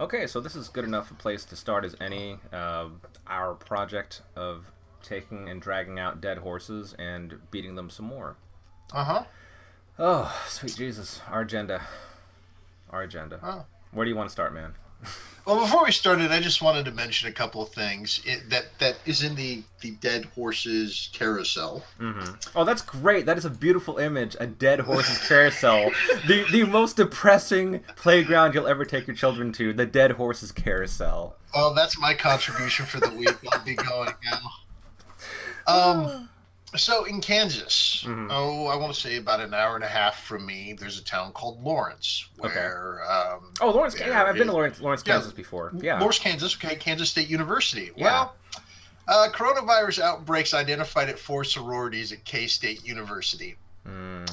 Okay, so this is good enough a place to start as any. Our project of taking and dragging out dead horses and beating them some more. Uh-huh. Oh, sweet Jesus. Our agenda. Our agenda. Oh. Where do you want to start, man? Well, before we started, I just wanted to mention a couple of things that is in the dead horses carousel. Oh, that's great. That is a beautiful image. A dead horse's carousel. The most depressing playground you'll ever take your children to. The dead horse's carousel. Well, that's my contribution for the week. I'll be going now. Um, so in Kansas, I want to say about an hour and a half from me, there's a town called Lawrence, Okay. where Oh, Lawrence. Yeah, there I've been to is, Lawrence, yeah, Kansas before. Yeah. Lawrence, Kansas, okay, Kansas State University. Yeah. Well, coronavirus outbreaks identified at four sororities at K State University. Mm.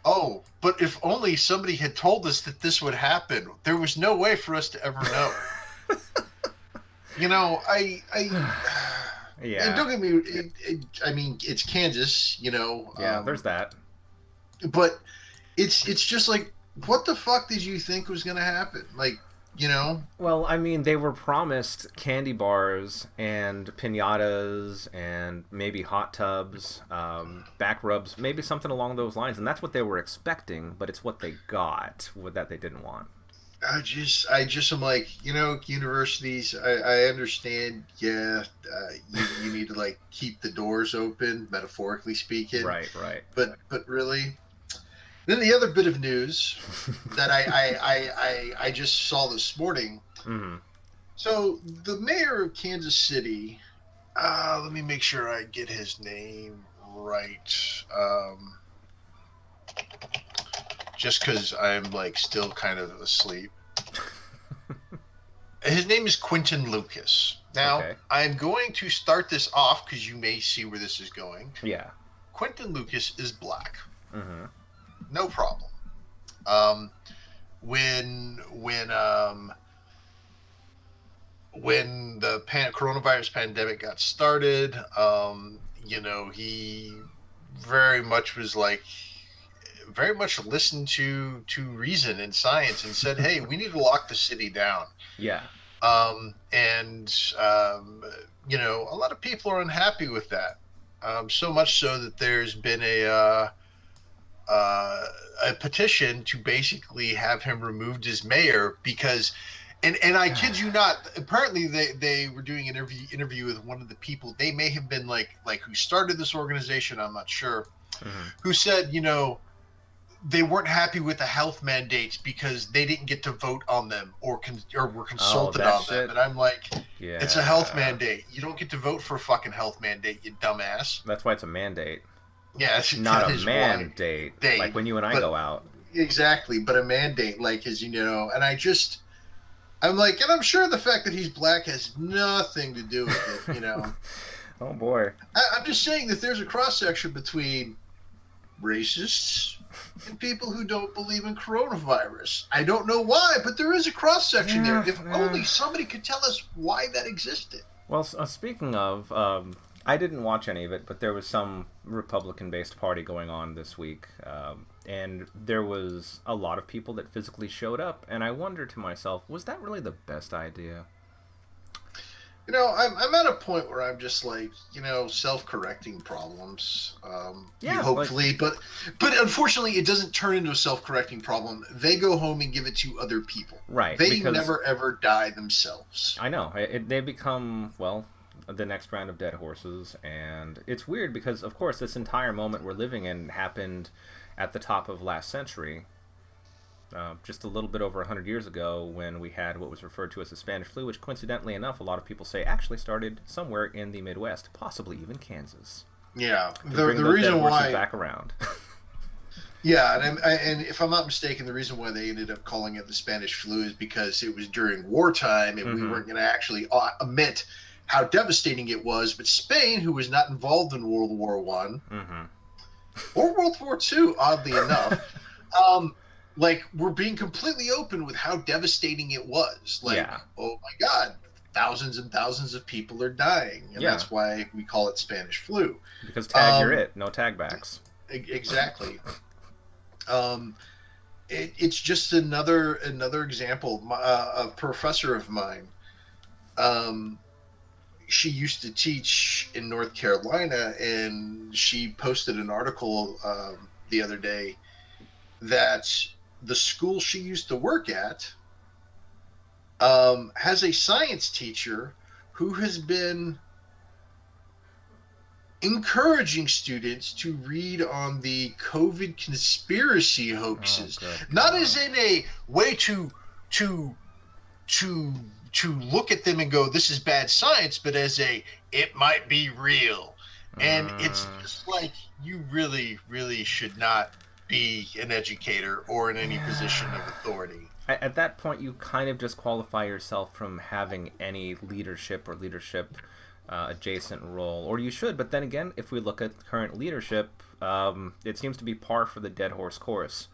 Oh, but if only somebody had told us that this would happen. There was no way for us to ever know. I and Yeah. don't get me. I mean, it's Kansas, Yeah. There's that. but it's just like, what the fuck did you think was gonna happen? Like, you know, Well, I mean, they were promised candy bars and pinatas and maybe hot tubs, back rubs, maybe something along those lines, and that's what they were expecting. But it's what they got that they didn't want. I just am like, universities. I understand. Yeah, you need to like keep the doors open, metaphorically speaking. Right. Right. But really, then the other bit of news that I just saw this morning. Hmm. So the mayor of Kansas City. Let me make sure I get his name right. Just because I'm like still kind of asleep. His name is Quentin Lucas. Now, Okay. I'm going to start this off because you may see where this is going. Yeah. Quentin Lucas is black. Hmm. No problem. Um, when the coronavirus pandemic got started, he very much was like very much listened to reason and science and said, "Hey, we need to lock the city down." Yeah. And a lot of people are unhappy with that. So much so that there's been uh, a petition to basically have him removed as mayor because, and I kid you not, apparently they were doing an interview with one of the people. They may have been like who started this organization. I'm not sure. Hmm. Who said, they weren't happy with the health mandates because they didn't get to vote on them or were Oh, consulted that on them. shit. And I'm like, it's a health Yeah. mandate. You don't get to vote for a fucking health mandate, you dumbass. That's why it's a mandate, Yeah, not that a is why mandate. they. Like when you and I But go out. exactly, but a mandate, like, is and I'm like, and I'm sure the fact that he's black has nothing to do with it. Oh boy. I'm just saying that there's a cross section between racists and people who don't believe in coronavirus. I don't know why, but there is a cross section there. Yeah. If only somebody could tell us why that existed. Well, speaking of, I didn't watch any of it, but there was some Republican-based party going on this week, and there was a lot of people that physically showed up, and I wondered to myself, was that really the best idea? I'm at a point where I'm just like, self-correcting problems. You Yeah, like hopefully, but unfortunately, it doesn't turn into a self-correcting problem. They go home and give it to other people. right, They because never ever die themselves. I know they become well the next round of dead horses, and it's weird because of course this entire moment we're living in happened at the top of last century, just a little bit over 100 years ago when we had what was referred to as the Spanish flu, which coincidentally enough, a lot of people say actually started somewhere in the Midwest, possibly even Kansas, Yeah, to the bring the those dead reason horses why. back around. Yeah, and if I'm not mistaken, the reason why they ended up calling it the Spanish flu is because it was during wartime, and we Hmm. weren't going to actually admit how devastating it was. But Spain, who was not involved in World War I Hmm. or World War II, oddly enough, um, like we're being completely open with how devastating it was. Like, Yeah, oh my God, thousands and thousands of people are dying, and yeah, that's why we call it Spanish flu. because tag you're Um, it, no tag backs. exactly. Um, it's just another example. A professor of mine, um, she used to teach in North Carolina, and she posted an article the other day that the school she used to work at has a science teacher who has been encouraging students to read on the COVID conspiracy Oh, hoaxes, good not God. as in a way to to to look at them and go, this is bad science, but as a, it might be real. And it's Mm, just like, you really, really should not be an educator or in any position of yeah. authority. At that point, you kind of disqualify yourself from having any leadership or leadership adjacent role, or you should. But then again, if we look at current leadership, it seems to be par for the dead horse course.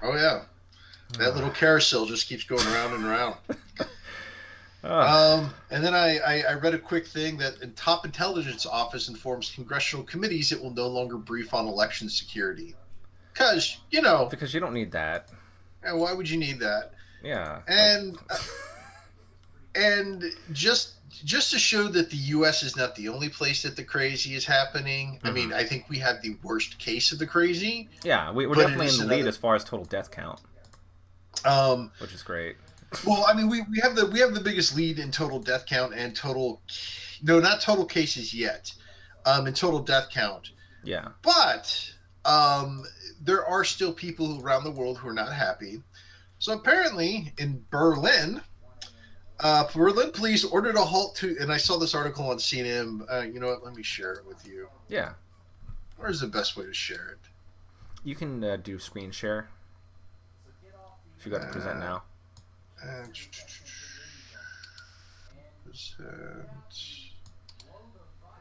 Oh yeah, that little carousel just keeps going round and round. Ugh. And then I read a quick thing that in top intelligence office informs congressional committees it will no longer brief on election security. Because, Because you don't need that. why would you need that? Yeah, like. And and just to show that the U.S. is not the only place that the crazy is happening. I Mm-hmm. mean, I think we have the worst case of the crazy, Yeah, we're but it definitely in is the lead another. as far as total death count, Um, which is great. well, I mean, we have the biggest lead in total death count and total, no, not total cases yet, in total death count. Yeah. But there are still people around the world who are not happy. So apparently in Berlin, Berlin police ordered a halt to, and I saw this article on CNN. You know what? Let me share it with you. Yeah. Where's the best way to share it? You can do screen share if you got to present Uh, now. uh, present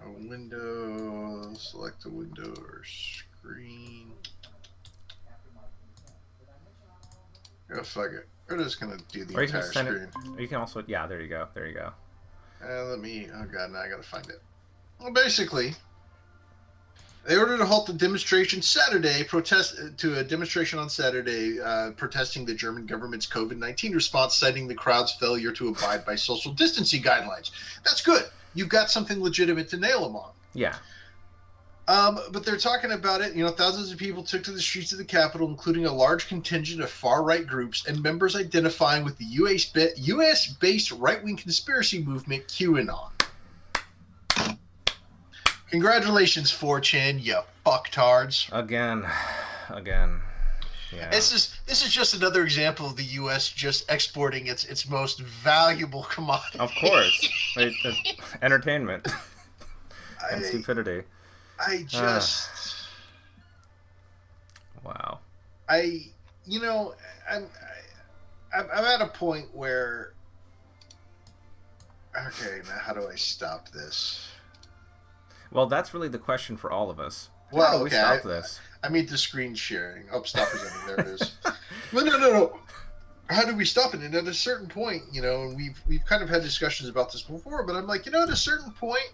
a window, select a window or screen. Oh, fuck it. We're just going to do the Or you can entire just send it. screen. Or you can also. Yeah, there you go. There you go. Let me, oh god, now I gotta find it. Well, basically, they ordered a halt to demonstration Saturday, protest to a demonstration on Saturday, protesting the German government's COVID-19 response, citing the crowd's failure to abide by social distancing guidelines. That's good. You've got something legitimate to nail them on. Yeah. But they're talking about it. Thousands of people took to the streets of the capital, including a large contingent of far-right groups and members identifying with the U.S.-based right-wing conspiracy movement QAnon. Congratulations, 4chan, you fucktards. Again. Again. Yeah. This is just another example of the U.S. just exporting its most valuable commodity. Of course. Entertainment and I stupidity. I just Wow. I you know I'm I'm at a point where, okay, now how do I stop this? Well, that's really the question for all of us. How do Well, we okay, stop this? I mean the screen sharing. Oh, stop presenting. There it is. Well, no. How do we stop it? And at a certain point, and we've kind of had discussions about this before, but I'm like, at a certain point,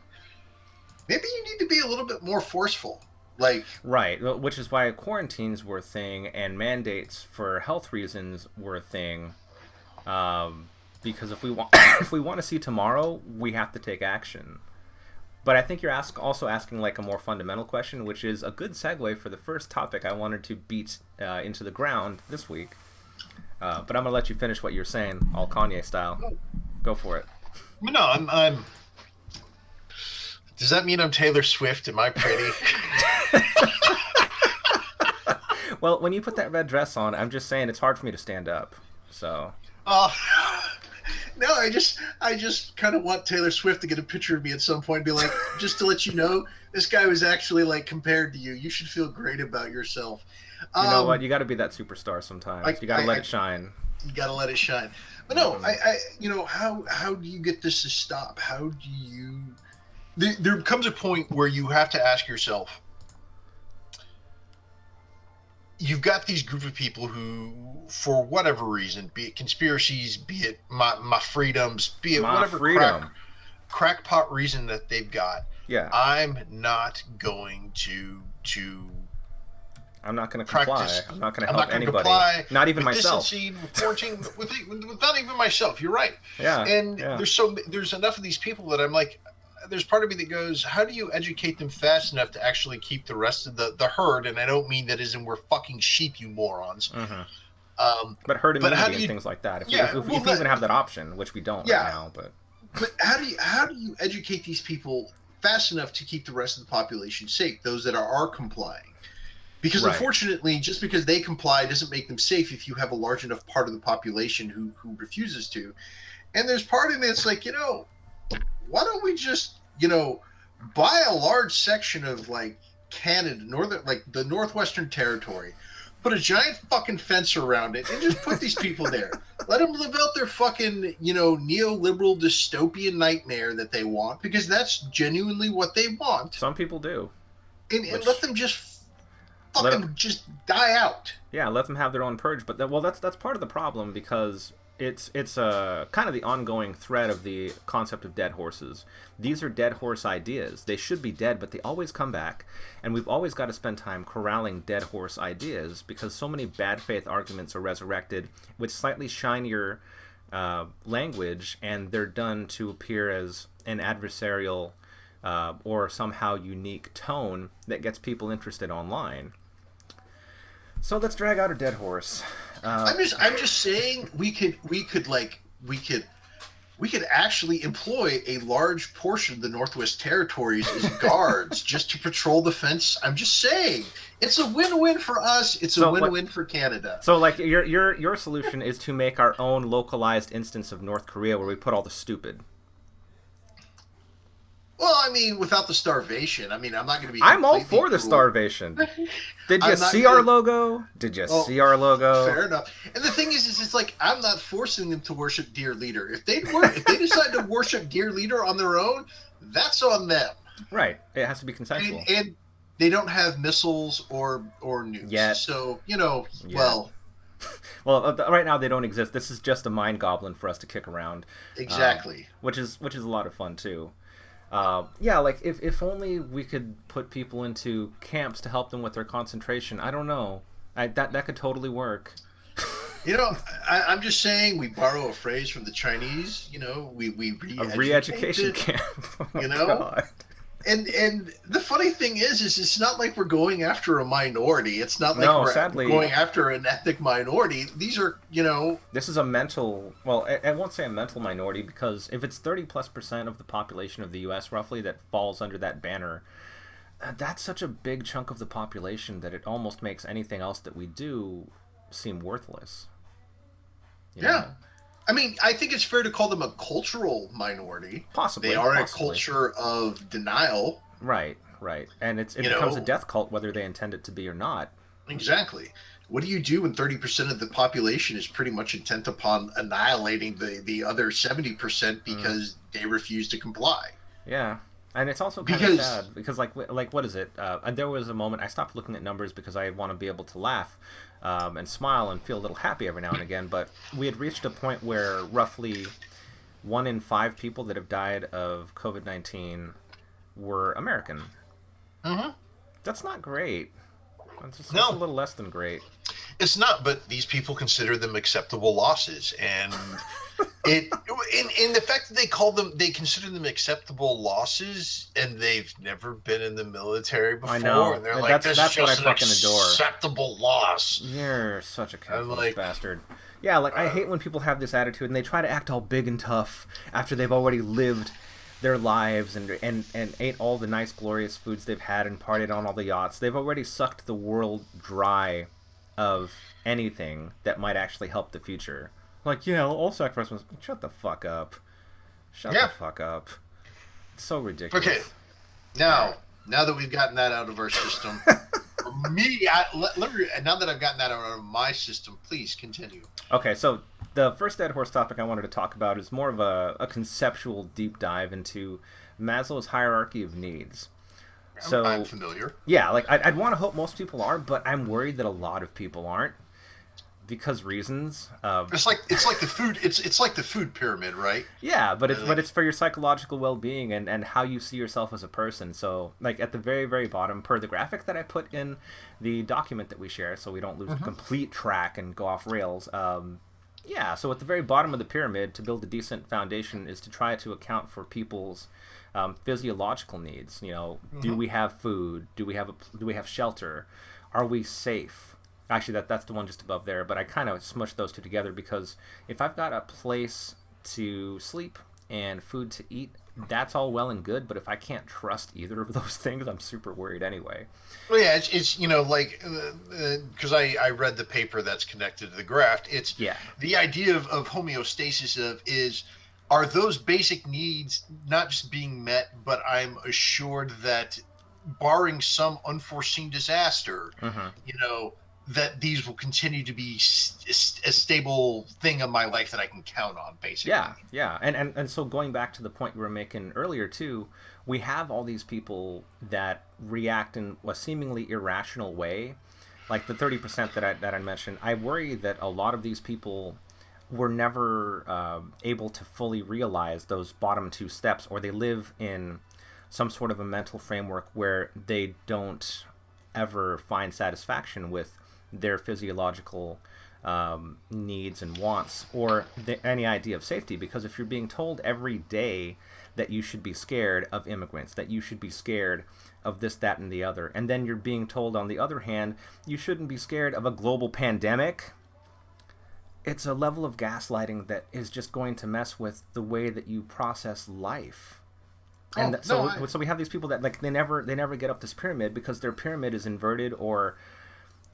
maybe you need to be a little bit more forceful. Like, Right, which is why quarantines were a thing and mandates for health reasons were a thing. Because if we want, if we want to see tomorrow, we have to take action. But I think you're also asking like a more fundamental question, which is a good segue for the first topic I wanted to beat into the ground this week. But I'm gonna let you finish what you're saying, all Kanye style. Go for it. no, I'm. Does that mean I'm Taylor Swift? Am I pretty? Well, when you put that red dress on, I'm just saying it's hard for me to stand up. So Oh, no, I just kind of want Taylor Swift to get a picture of me at some point and be like, just to let you know, this guy was actually like compared to you. You should feel great about yourself. you know what? Um, You got to be that superstar sometimes. I, You got to I, let I it shine. you got to let it shine. But no, how do you get this to stop? How do you? There comes a point where you have to ask yourself. You've got these group of people who, for whatever reason, be it conspiracies, be it my freedoms, be it My whatever freedom. crackpot reason that they've got, Yeah. I'm not going to I'm not going to comply. practice. I'm not going to I'm help not going to anybody. comply Not even with myself. distancing, with quarantine, with not even myself. You're right. Yeah. And Yeah. there's enough of these people that I'm like, there's part of me that goes, how do you educate them fast enough to actually keep the rest of the herd? And I don't mean that as in we're fucking sheep, you morons. Mm-hmm. Um, But herd but how immunity do and you? things like that. Yeah. If we even have that option, which we don't right Yeah. now, but How do you educate these people fast enough to keep the rest of the population safe? Those that are complying. Because right. unfortunately, just because they comply doesn't make them safe if you have a large enough part of the population who refuses to. And there's part of me that's like, why don't we just, buy a large section of like Canada, like the Northwestern Territory, put a giant fucking fence around it, and just put these people there. Let them live out their fucking, neoliberal dystopian nightmare that they want, because that's genuinely what they want. Some people do. And let them just fucking just die out. Yeah, let them have their own purge. But that's part of the problem, because it's kind of the ongoing thread of the concept of dead horses. These are dead horse ideas. They should be dead, but they always come back, and we've always got to spend time corralling dead horse ideas, because so many bad faith arguments are resurrected with slightly shinier language, and they're done to appear as an adversarial or somehow unique tone that gets people interested online. So let's drag out a dead horse. I'm just saying we could actually employ a large portion of the Northwest Territories as guards just to patrol the fence. I'm just saying it's a win-win for us. It's a win-win for Canada. So like your solution is to make our own localized instance of North Korea where we put all the stupid. Well, I mean, without the starvation. I mean, I'm not going to be. I'm all for the starvation. Did you see our logo? Did you see our logo? Fair enough. And the thing is it's like I'm not forcing them to worship Dear Leader. If they decide to worship Dear Leader on their own, that's on them. Right. It has to be consensual. And they don't have missiles or nukes. Yet. So well. Well, right now they don't exist. This is just a mind goblin for us to kick around. Exactly. Which is a lot of fun too. Like if only we could put people into camps to help them with their concentration. I don't know. That could totally work. I'm just saying we borrow a phrase from the Chinese. We re-education camp. Oh, God. And the funny thing is it's not like we're going after a minority. It's not like we're going after an ethnic minority. These are, This is a mental, well, I won't say a mental minority, because if it's 30+% of the population of the U.S. roughly that falls under that banner, that's such a big chunk of the population that it almost makes anything else that we do seem worthless. You know? I mean, I think it's fair to call them a cultural minority. Possibly. They are a culture of denial. Right. And it becomes a death cult whether they intend it to be or not. Exactly. What do you do when 30% of the population is pretty much intent upon annihilating the other 70% because they refuse to comply? Yeah. And it's also kind of sad because, like what is it? And there was a moment I stopped looking at numbers because I want to be able to laugh and smile and feel a little happy every now and again. But we had reached a point where roughly 1 in 5 people that have died of COVID-19 were American. Mm-hmm. That's not great. It's a little less than great. It's not, but these people consider them acceptable losses, and in the fact that they consider them acceptable losses, and they've never been in the military before. I know. And they're like, that's just what I fucking adore. Acceptable loss. You're such a capitalist bastard. Yeah, like I hate when people have this attitude and they try to act all big and tough after they've already lived their lives and ate all the nice glorious foods they've had and partied on all the yachts. They've already sucked the world dry of anything that might actually help the future. Like, all sacrifice was... Shut the fuck up. Shut the fuck up. It's so ridiculous. Okay, now that we've gotten that out of our system, now that I've gotten that out of my system, please continue. Okay, so the first dead horse topic I wanted to talk about is more of a conceptual deep dive into Maslow's hierarchy of needs. So I'm familiar. Yeah, like I'd want to hope most people are, but I'm worried that a lot of people aren't. because reasons. It's like the food it's like the food pyramid, right? Yeah, but it's Like, for your psychological well-being and how you see yourself as a person. So, like at the very very bottom, per the graphic that I put in the document that we share, so we don't lose mhm. complete track and go off rails. Yeah, so at the very bottom of the pyramid, to build a decent foundation is to try to account for people's physiological needs. You know, do Mhm. we have food? Do we have shelter? Are we safe? Actually, that's the one just above there. But I kind of smushed those two together because if I've got a place to sleep and food to eat, that's all well and good. But if I can't trust either of those things, I'm super worried anyway. Well, yeah, it's like because I read the paper that's connected to the graft. It's Yeah. the idea of homeostasis of is are those basic needs not just being met, but I'm assured that barring some unforeseen disaster, Mm-hmm. you know, that these will continue to be a stable thing of my life that I can count on, Yeah, basically. yeah. And so going back to the point you were making earlier too, we have all these people that react in a seemingly irrational way. Like the 30% that I mentioned, I worry that a lot of these people were never able to fully realize those bottom two steps, or they live in some sort of a mental framework where they don't ever find satisfaction with their physiological needs and wants or any idea of safety. Because if you're being told every day that you should be scared of immigrants, that you should be scared of this, that, and the other, and then you're being told, on the other hand, you shouldn't be scared of a global pandemic, it's a level of gaslighting that is just going to mess with the way that you process life. And Oh no, so we have these people that like they never get up this pyramid because their pyramid is inverted or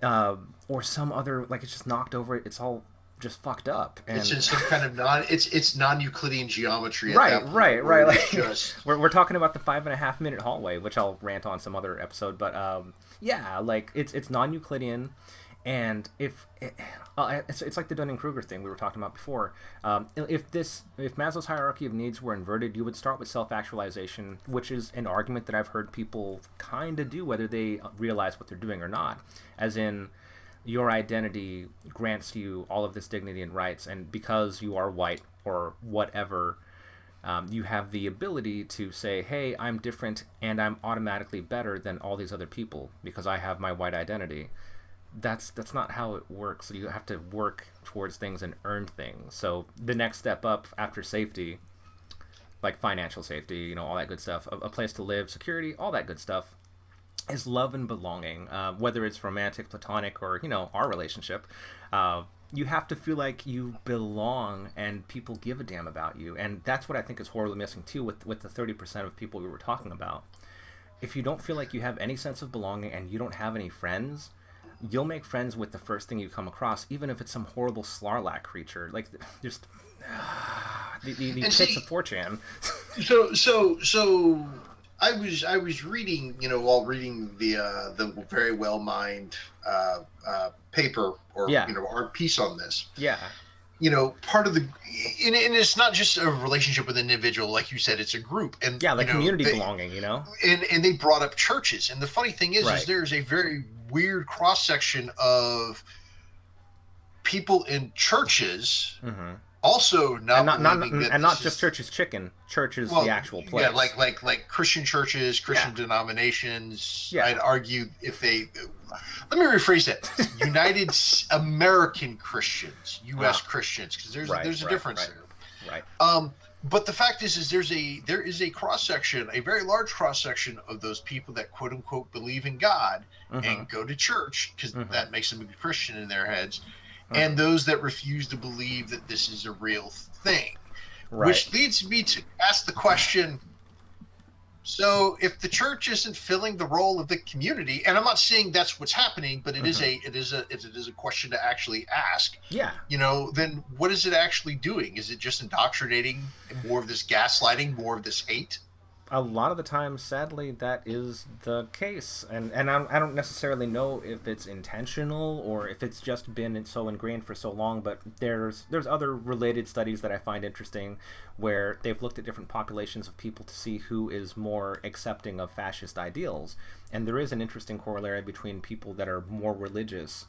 some other, like it's just knocked over. It's all just fucked up. it's And in some kind of it's non-Euclidean geometry at right, that point right, where right. it is Like just we're talking about the 5.5 minute hallway, which I'll rant on some other episode. But yeah, like it's non-Euclidean, and it's like the Dunning-Kruger thing we were talking about before. If Maslow's hierarchy of needs were inverted, you would start with self-actualization, which is an argument that I've heard people kind of do, whether they realize what they're doing or not. As in, your identity grants you all of this dignity and rights, and because you are white or whatever, you have the ability to say, hey, I'm different and I'm automatically better than all these other people because I have my white identity. That's not how it works. You have to work towards things and earn things. So the next step up after safety, like financial safety, all that good stuff, a place to live, security, all that good stuff, is love and belonging. Whether it's romantic, platonic, or our relationship, you have to feel like you belong and people give a damn about you. And that's what I think is horribly missing too with the 30% of people we were talking about. If you don't feel like you have any sense of belonging and you don't have any friends, you'll make friends with the first thing you come across, even if it's some horrible Slarlac creature. Like, just the and pits of see 4chan. so I was reading, while reading the very well mined paper or Yeah, our piece on this. yeah, Part of the and it's not just a relationship with an individual, like you said, it's a group, and yeah, like community belonging. and they brought up churches, and the funny thing is Right. there's a very weird cross section of people in churches Mm-hmm. also And not not believing that and not this just is church's chicken. Church is the well, actual yeah, place. like Christian churches, Yeah, Christian denominations. yeah. I'd argue if they let me rephrase that: United American Christians, U.S. Ah, Christians, because there's right, there's a right, difference right, there. right. But the fact is there is a cross section, a very large cross section of those people that quote unquote believe in God Mm-hmm. and go to church because Mm-hmm. that makes them a Christian in their heads, and Mm-hmm. those that refuse to believe that this is a real thing, Right. which leads me to ask the question. So, if the church isn't filling the role of the community, and I'm not saying that's what's happening, but it is Mm-hmm. a question to actually ask, Yeah. then what is it actually doing? Is it just indoctrinating more of this gaslighting, more of this hate? A lot of the time, sadly, that is the case, and I don't necessarily know if it's intentional or if it's just been so ingrained for so long. But there's other related studies that I find interesting, where they've looked at different populations of people to see who is more accepting of fascist ideals, and there is an interesting corollary between people that are more religious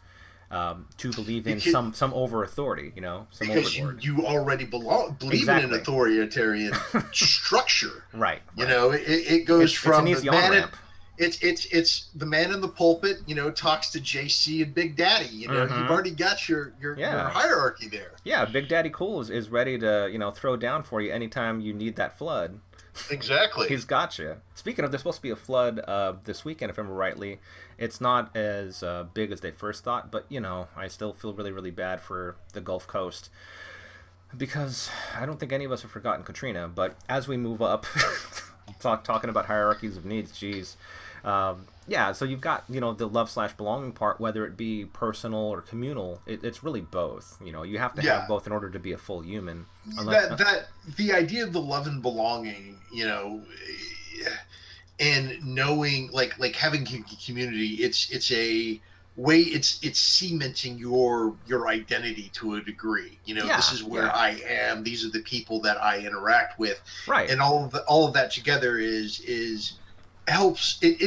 to believe in Because some over authority, some because overlord. you already believe in an Exactly. authoritarian structure. Right. You Right. know, it goes It's an from the easy on man at ramp. it's the man in the pulpit, talks to JC and Big Daddy. You've Mm-hmm. already got your Yeah. hierarchy there. Yeah. Big Daddy Cool is ready to throw down for you anytime you need that flood. Exactly. He's got you. Speaking of, there's supposed to be a flood this weekend, if I remember rightly. It's not as big as they first thought, but I still feel really, really bad for the Gulf Coast because I don't think any of us have forgotten Katrina. But as we move up, talking about hierarchies of needs, geez, yeah. So you've got the love slash belonging part, whether it be personal or communal. It's really both. You have to have Yeah. both in order to be a full human. Unless, That the idea of the love and belonging, and knowing like having community, it's a way, it's cementing your identity to a degree. This yeah, is where yeah, I am, these are the people that I interact with, right. and all of that together is helps. It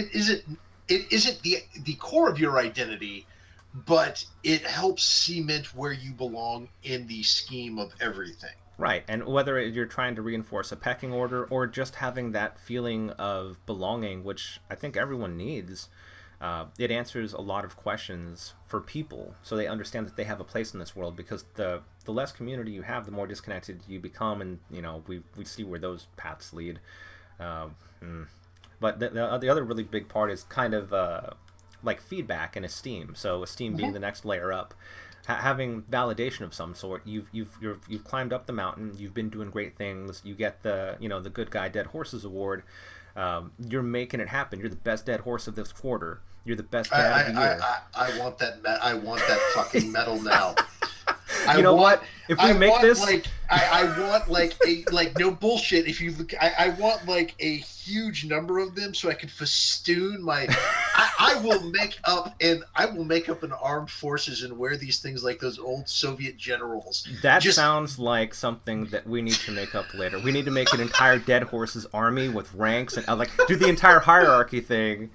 isn't the core of your identity, but it helps cement where you belong in the scheme of everything. Right, and whether you're trying to reinforce a pecking order or just having that feeling of belonging, which I think everyone needs, it answers a lot of questions for people, so they understand that they have a place in this world. Because the less community you have, the more disconnected you become, and we see where those paths lead. Uh, mm. But the other really big part is kind of like feedback and esteem. So esteem being the next layer up, having validation of some sort. You've climbed up the mountain. You've been doing great things. You get the good guy dead horses award. You're making it happen. You're the best dead horse of this quarter. You're the best I dad I, of the I, year. I want that. I want that fucking medal now. I You know want what? If we I make want this, like I want like a like no bullshit. If you look, I want like a huge number of them so I can festoon my. I will make up an armed forces and wear these things like those old Soviet generals. that Just sounds like something that we need to make up later. We need to make an entire dead horses army with ranks and like do the entire hierarchy thing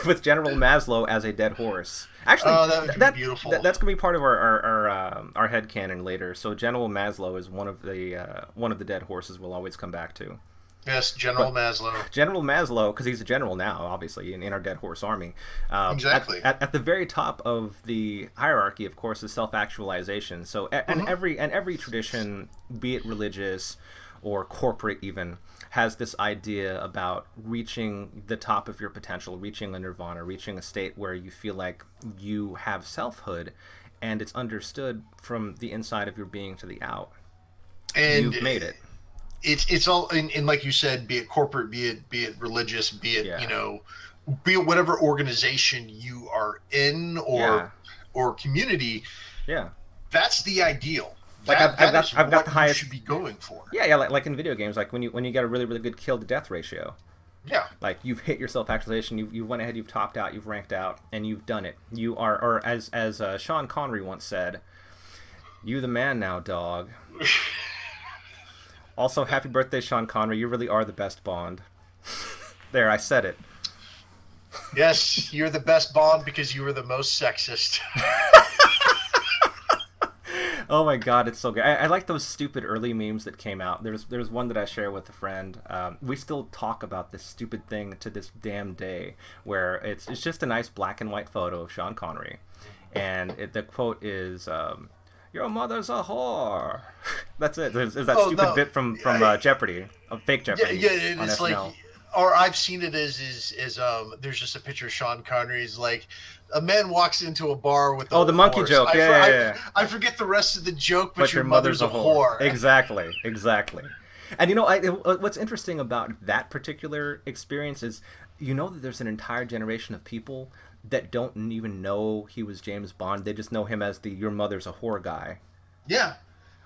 with General Maslow as a dead horse. Actually, oh, that would be beautiful. that's gonna be part of our headcanon later. So General Maslow is one of the dead horses we'll always come back to. Yes, General But Maslow. General Maslow, because he's a general now, obviously, in our Dead Horse Army. Exactly. At the very top of the hierarchy, of course, is self-actualization. So, and every tradition, be it religious or corporate, even, has this idea about reaching the top of your potential, reaching a nirvana, reaching a state where you feel like you have selfhood, and it's understood from the inside of your being to the out. And You've made it. it's all in like you said, be it corporate, be it religious, Yeah. be it whatever organization you are in, Yeah. or community. Yeah. That's the ideal. Like That is I've got the what you highest. should be going for. Yeah, yeah, like in video games, like when you get a really really good kill to death ratio, Yeah. like you've hit your self actualization, you've went ahead, you've topped out, you've ranked out, and you've done it. You are, or as Sean Connery once said, "You the man now, dog." Also, happy birthday, Sean Connery. You really are the best Bond. There, I said it. Yes, you're the best Bond because you were the most sexist. Oh my god, it's so good. I like those stupid early memes that came out. There's one that I share with a friend. We still talk about this stupid thing to this damn day, where it's just a nice black and white photo of Sean Connery, and the quote is, "Your mother's a whore." That's it. There's that Oh stupid no. bit from Jeopardy, of fake Yeah, Jeopardy yeah, on it's like, SNL. or I've seen it as there's just a picture of Sean Connery's like a man walks into a bar with Oh, a the monkey horse. joke. Yeah, yeah, yeah. I forget the rest of the joke, but But your your mother's mother's a a whore. whore. Exactly, exactly. And what's interesting about that particular experience is, that there's an entire generation of people that don't even know he was James Bond. They just know him as the "your mother's a whore" guy. Yeah.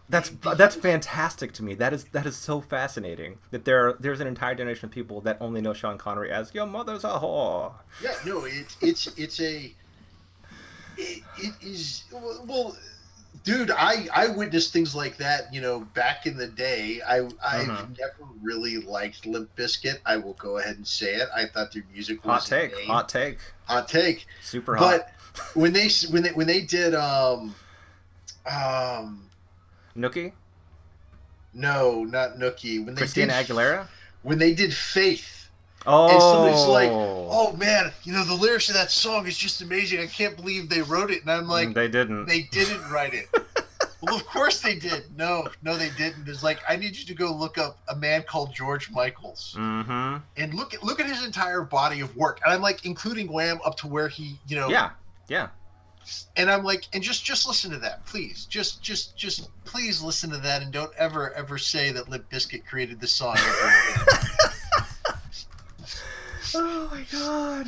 That's fantastic to me. That is so fascinating that there's an entire generation of people that only know Sean Connery as "your mother's a whore." Yeah, no, it is well, dude. I witnessed things like that, back in the day. I've never really liked Limp Bizkit. I will go ahead and say it. I thought their music Hot was take, lame. hot take, Hot take. super But hot. when they did um Nookie, no, not Nookie. Christina Aguilera. When they did Faith, and somebody's like, Oh, "Oh man, the lyrics of that song is just amazing. I can't believe they wrote it." And I'm like, they didn't. "They didn't write it." Well, of course they did. No, no, they didn't. It's like, I need you to go look up a man called George Michaels Mm-hmm. and look at his entire body of work. And I'm like, including Wham up to where he, Yeah, yeah. and I'm like, and just listen to that, please. Just please listen to that, and don't ever say that Limp Bizkit created this song ever again. Oh my god.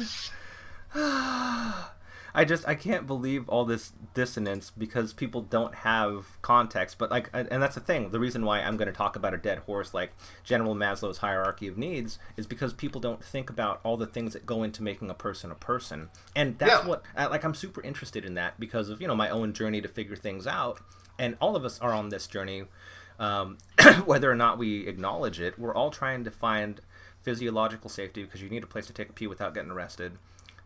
I can't believe all this dissonance because people don't have context. But like, and that's the thing. The reason why I'm going to talk about a dead horse like General Maslow's hierarchy of needs is because people don't think about all the things that go into making a person, and that's Yeah. what like I'm super interested in that because of my own journey to figure things out, and all of us are on this journey, whether or not we acknowledge it. We're all trying to find physiological safety because you need a place to take a pee without getting arrested.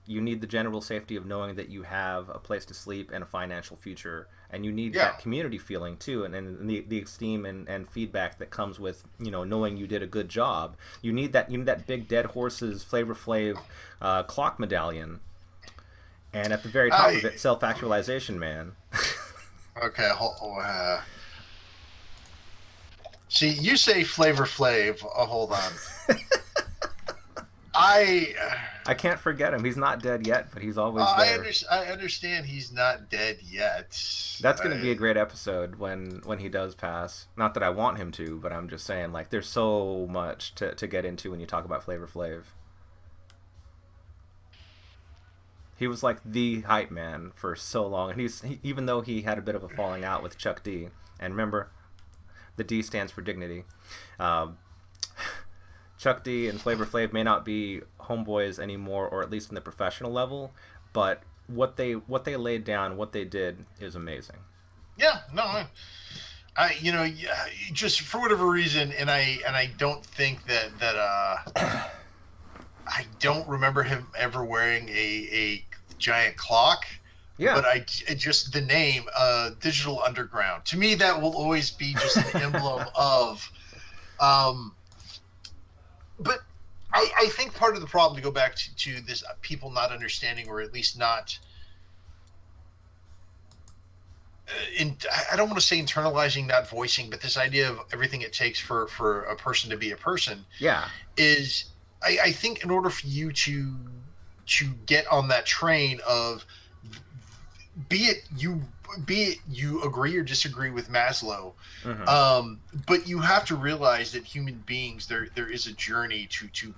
You need the general safety of knowing that you have a place to sleep and a financial future, and you need Yeah. that community feeling too, and the esteem and feedback that comes with knowing you did a good job. You need that big dead horse's Flavor Flav clock medallion, and at the very top of I it, self-actualization, man. Okay. See, you say Flavor Flav. Hold on. I I can't forget him. He's not dead yet, but he's always I, there. under, I understand he's not dead yet. That's going to be a great episode when he does pass. Not that I want him to, but I'm just saying, like, there's so much to get into when you talk about Flavor Flav. He was like the hype man for so long, and even though he had a bit of a falling out with Chuck D, and remember, the D stands for dignity. Um, Chuck D and Flavor Flav may not be homeboys anymore, or at least in the professional level, but what they laid down, what they did is amazing. Yeah, no, yeah, just for whatever reason, and I don't think that I don't remember him ever wearing a giant clock. Yeah. But just the name, Digital Underground. To me, that will always be just an emblem of. But I think part of the problem, to go back to this, people not understanding, or at least not. I don't want to say internalizing, not voicing, but this idea of everything it takes for a person to be a person Yeah. is, I think, in order for you to get on that train of, be it you agree or disagree with Maslow, Mm-hmm. but you have to realize that human beings, there is a journey to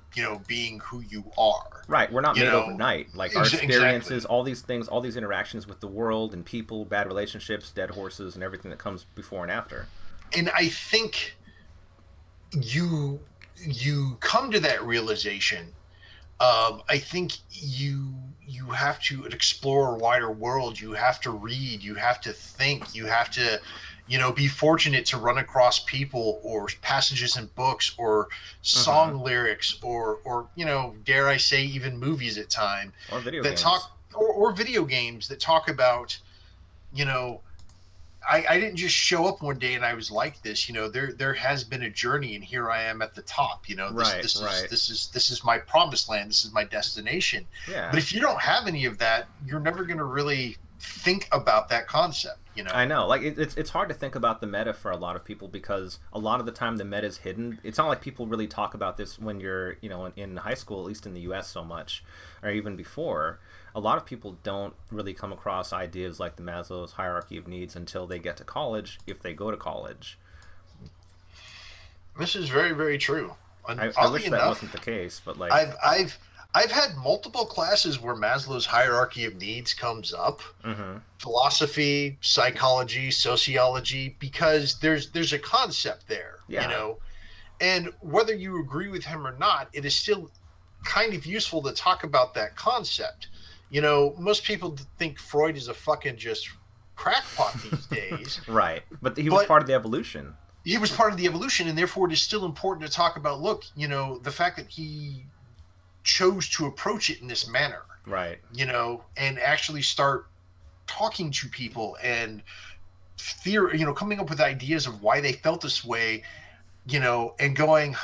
being who you are. Right, we're not You made know, overnight. Like our exactly. experiences, all these things, all these interactions with the world and people, bad relationships, dead horses, and everything that comes before and after. And I think you come to that realization. I think you have to explore a wider world. You have to read. You have to think. You have to, be fortunate to run across people or passages in books or Mm-hmm. song lyrics or dare I say, even movies at time Or video that games. talk, or video games that talk about, you know, I didn't just show up one day and I was like this. There has been a journey, and here I am at the top. This Right, this is right. this is my promised land. This is my destination. But Yeah. if you don't have any of that, you're never going to really think about that concept. I know. Like it's hard to think about the meta for a lot of people because a lot of the time the meta is hidden. It's not like people really talk about this when you're in high school, at least in the U.S. so much, or even before. A lot of people don't really come across ideas like the Maslow's hierarchy of needs until they get to college, if they go to college. This is very, very true. And I oddly wish that enough, wasn't the case, but like, I've had multiple classes where Maslow's hierarchy of needs comes up. mm-hmm. Philosophy, psychology, sociology, because there's a concept there, Yeah, and whether you agree with him or not, it is still kind of useful to talk about that concept. Most people think Freud is a fucking just crackpot these days, right. But he was but part of the evolution. he was part of the evolution, and therefore it is still important to talk about, look, the fact that he chose to approach it in this manner. Right. and actually start talking to people and coming up with ideas of why they felt this way, and going,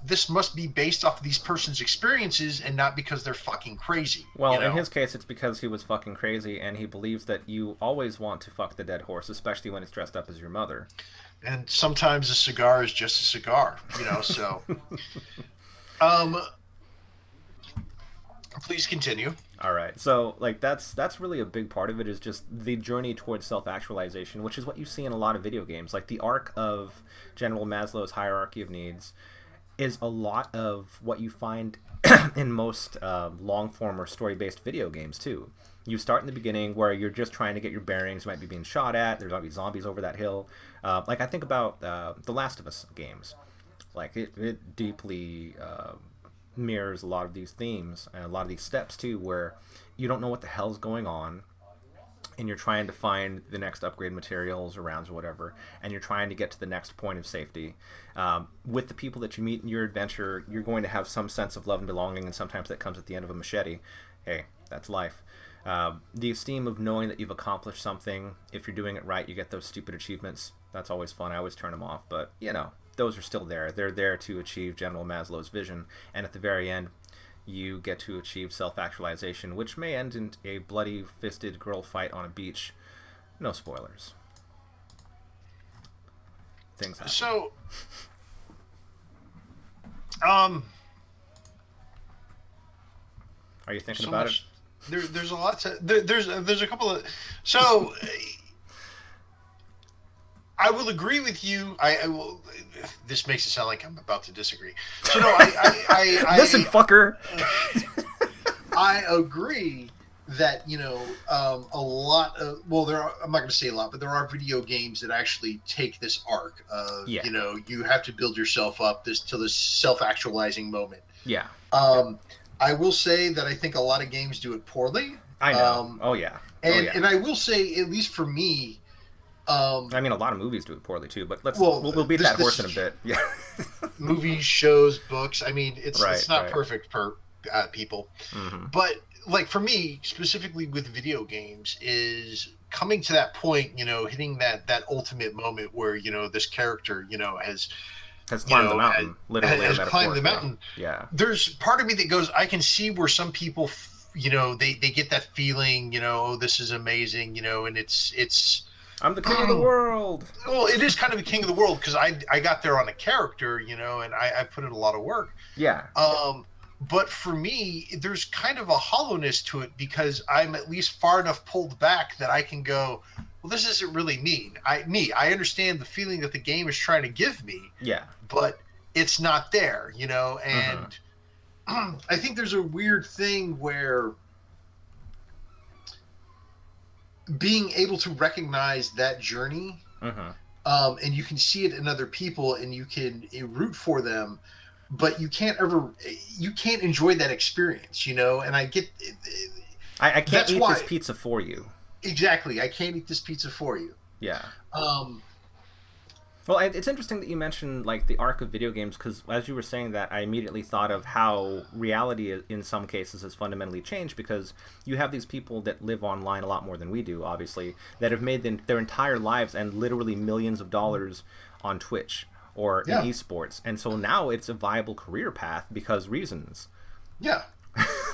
this must be based off of these person's experiences and not because they're fucking crazy. Well, in his case, it's because he was fucking crazy, and he believes that you always want to fuck the dead horse, especially when it's dressed up as your mother. And sometimes a cigar is just a cigar. So, um, please continue. All right. So, like, that's really a big part of it, is just the journey towards self-actualization, which is what you see in a lot of video games. Like, the arc of General Maslow's hierarchy of needs is a lot of what you find in most long-form or story-based video games, too. You start in the beginning where you're just trying to get your bearings. You might be being shot at. There's going to be zombies over that hill. Like, I think about the Last of Us games. Like, it deeply mirrors a lot of these themes and a lot of these steps too, where you don't know what the hell's going on, and you're trying to find the next upgrade materials or rounds or whatever, and you're trying to get to the next point of safety. With the people that you meet in your adventure, you're going to have some sense of love and belonging, and sometimes that comes at the end of a machete. Hey, that's life. The esteem of knowing that you've accomplished something. If you're doing it right, you get those stupid achievements. That's always fun. I always turn them off, but those are still there. They're there to achieve General Maslow's vision, and at the very end, you get to achieve self-actualization, which may end in a bloody-fisted girl fight on a beach. No spoilers. Things happen. So, are you thinking so about much, it? there's a lot to there's a couple of so. I will agree with you. I will. This makes it sound like I'm about to disagree. So no, Listen, fucker. I agree that a lot of I'm not going to say a lot, but there are video games that actually take this arc of you have to build yourself up this self-actualizing moment. Yeah. I will say that I think a lot of games do it poorly. I know. And I will say, at least for me. I mean, a lot of movies do it poorly too, but we'll beat that horse in a bit. Yeah. Movies, shows, books. I mean, it's not perfect for people, but like for me specifically with video games is coming to that point. Hitting that ultimate moment where this character has climbed the mountain, literally has climbed the mountain. Yeah. There's part of me that goes, I can see where some people, they get that feeling. Oh, this is amazing. And it's. I'm the king of the world. Well, it is kind of the king of the world because I got there on a character, and I put in a lot of work. Yeah. But for me, there's kind of a hollowness to it because I'm at least far enough pulled back that I can go, well, this isn't really me. I understand the feeling that the game is trying to give me. Yeah. But it's not there, and I think there's a weird thing where being able to recognize that journey, and you can see it in other people, and you can root for them, but you can't enjoy that experience, And I get, I can't eat this pizza for you. Exactly, I can't eat this pizza for you. Yeah. Well, it's interesting that you mentioned like the arc of video games, because as you were saying that, I immediately thought of how reality in some cases has fundamentally changed, because you have these people that live online a lot more than we do, obviously, that have made their entire lives and literally millions of dollars on Twitch or in esports, and so now it's a viable career path because reasons. Yeah.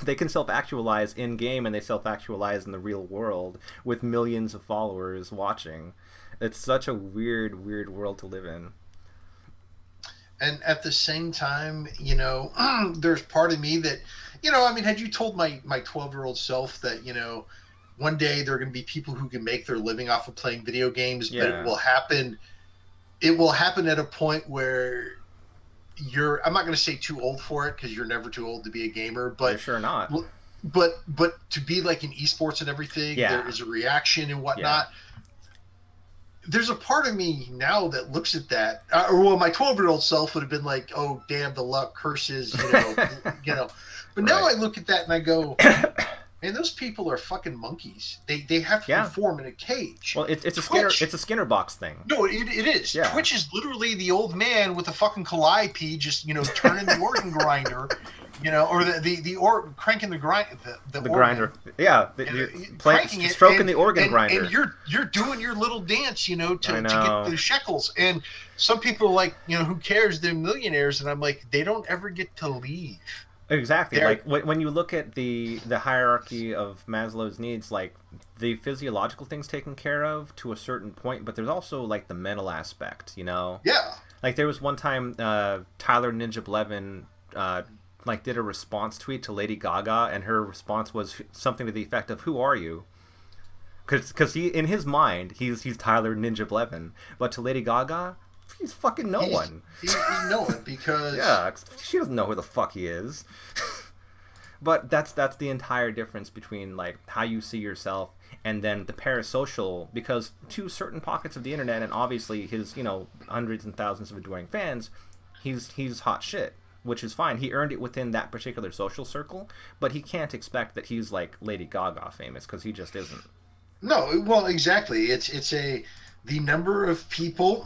They can self-actualize in-game, and they self-actualize in the real world with millions of followers watching. It's such a weird world to live in. And at the same time, there's part of me that, I mean, had you told my 12-year-old self that, one day there are going to be people who can make their living off of playing video games, but it will happen at a point where I'm not going to say too old for it, because you're never too old to be a gamer, but you're sure not. But to be like in esports and everything, there is a reaction and whatnot. Yeah. There's a part of me now that looks at that, my 12-year-old self would have been like, "Oh, damn the luck, curses," But now I look at that and I go, "Man, those people are fucking monkeys. They have to perform in a cage." Well, it's a Skinner box thing. No, it is. Yeah. Twitch is literally the old man with a fucking calliope, just turning the organ grinder, or or cranking the The organ, grinder, yeah, cranking it, stroking the organ and grinder. you're doing your little dance, I to get know. the shekels. And some people are like, who cares? They're millionaires, and I'm like, they don't ever get to leave. Exactly. They're Like when you look at the hierarchy of Maslow's needs, like the physiological things taken care of to a certain point, but there's also like the mental aspect, you know? Yeah. Like there was one time Tyler Ninja Blevin like did a response tweet to Lady Gaga, and her response was something to the effect of "Who are you?" Because he in his mind he's Tyler Ninja Blevin, but to Lady Gaga he's fucking no one. He's no one because Yeah, she doesn't know who the fuck he is. But that's the entire difference between like how you see yourself and then the parasocial, because to certain pockets of the internet and obviously his hundreds and thousands of adoring fans, he's hot shit, which is fine. He earned it within that particular social circle, but he can't expect that he's like Lady Gaga famous because he just isn't. no, well, exactly. It's a the number of people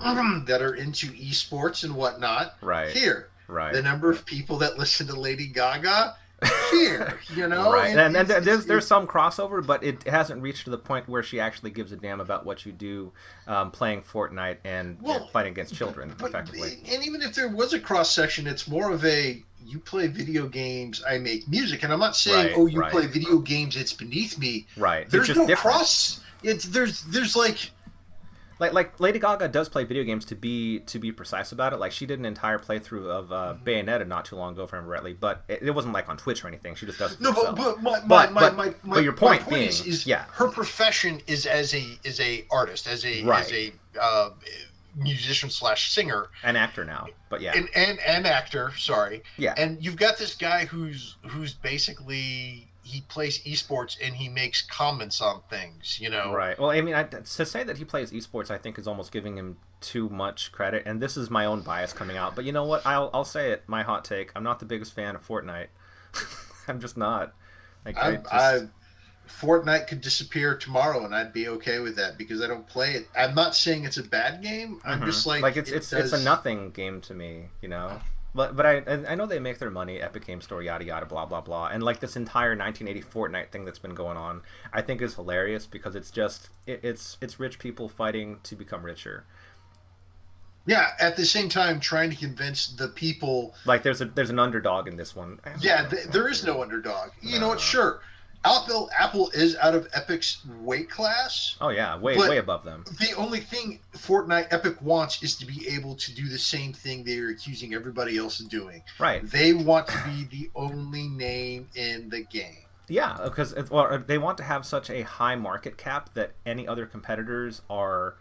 that are into esports and whatnot Right, here, the right. number of people that listen to Lady Gaga here, Right, and and there's it's some crossover, but it hasn't reached to the point where she actually gives a damn about what you do, playing Fortnite and well, fighting against children, but effectively. and even if there was a cross section, it's more of a you play video games, I make music, and I'm not saying Right, oh you right, play video games, it's beneath me. right. It's There's just no different. cross. It's there's like Like Lady Gaga does play video games to be precise about it. Like she did an entire playthrough of Bayonetta not too long ago, if I remember rightly. But it wasn't like on Twitch or anything. She just does it for no, herself. but But your my point point being, is yeah, her profession is as a artist, as right, a musician slash singer, an actor now. But yeah, and actor. Sorry, yeah. and you've got this guy who's basically he plays esports and he makes comments on things. Right. Well, I mean, to say that he plays esports, I think, is almost giving him too much credit. And this is my own bias coming out. But you know what? I'll say it. My hot take. I'm not the biggest fan of Fortnite. I'm just not. Like I I just Fortnite could disappear tomorrow and I'd be okay with that because I don't play it. I'm not saying it's a bad game. I'm just like like it it's a does. nothing game to me. You know. But I know they make their money, Epic Game Store, yada yada, blah blah blah, and like this entire 1980 Fortnite thing that's been going on, I think is hilarious because it's just it's rich people fighting to become richer. Yeah, at the same time trying to convince the people. Like there's an underdog in this one. Yeah, there is no underdog. You know what? No. Sure, Apple is out of Epic's weight class, Oh yeah, way but above them. the only thing Fortnite Epic wants is to be able to do the same thing they're accusing everybody else of doing. Right. They want to be the only name in the game. Yeah, because well, they want to have such a high market cap that any other competitors are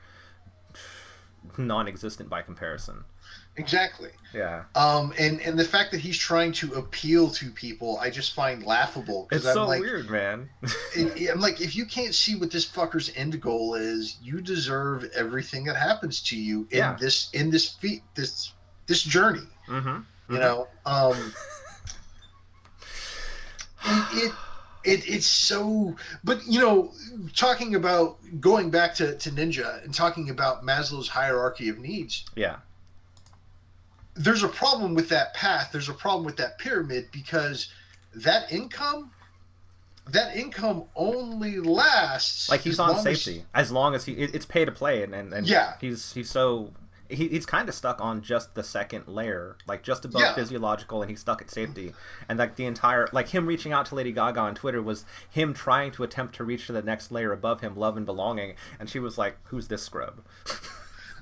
non-existent by comparison. Exactly. Yeah. And the fact that he's trying to appeal to people, I just find laughable because It's I'm so like, weird, man. I'm like, if you can't see what this fucker's end goal is, you deserve everything that happens to you Yeah. this journey. Mm-hmm. You Mm-hmm. know, it, it's so. But talking about going back to Ninja and talking about Maslow's hierarchy of needs, Yeah. there's a problem with that path. There's a problem with that pyramid because that income that income only lasts Like he's as on long as safety as long as it's pay to play, and yeah, he's so he's kind of stuck on just the second layer, like just above yeah. physiological, and he's stuck at safety. And like the entire, like him reaching out to Lady Gaga on Twitter was him trying to attempt to reach to the next layer above him, love and belonging, and she was like, "Who's this scrub?"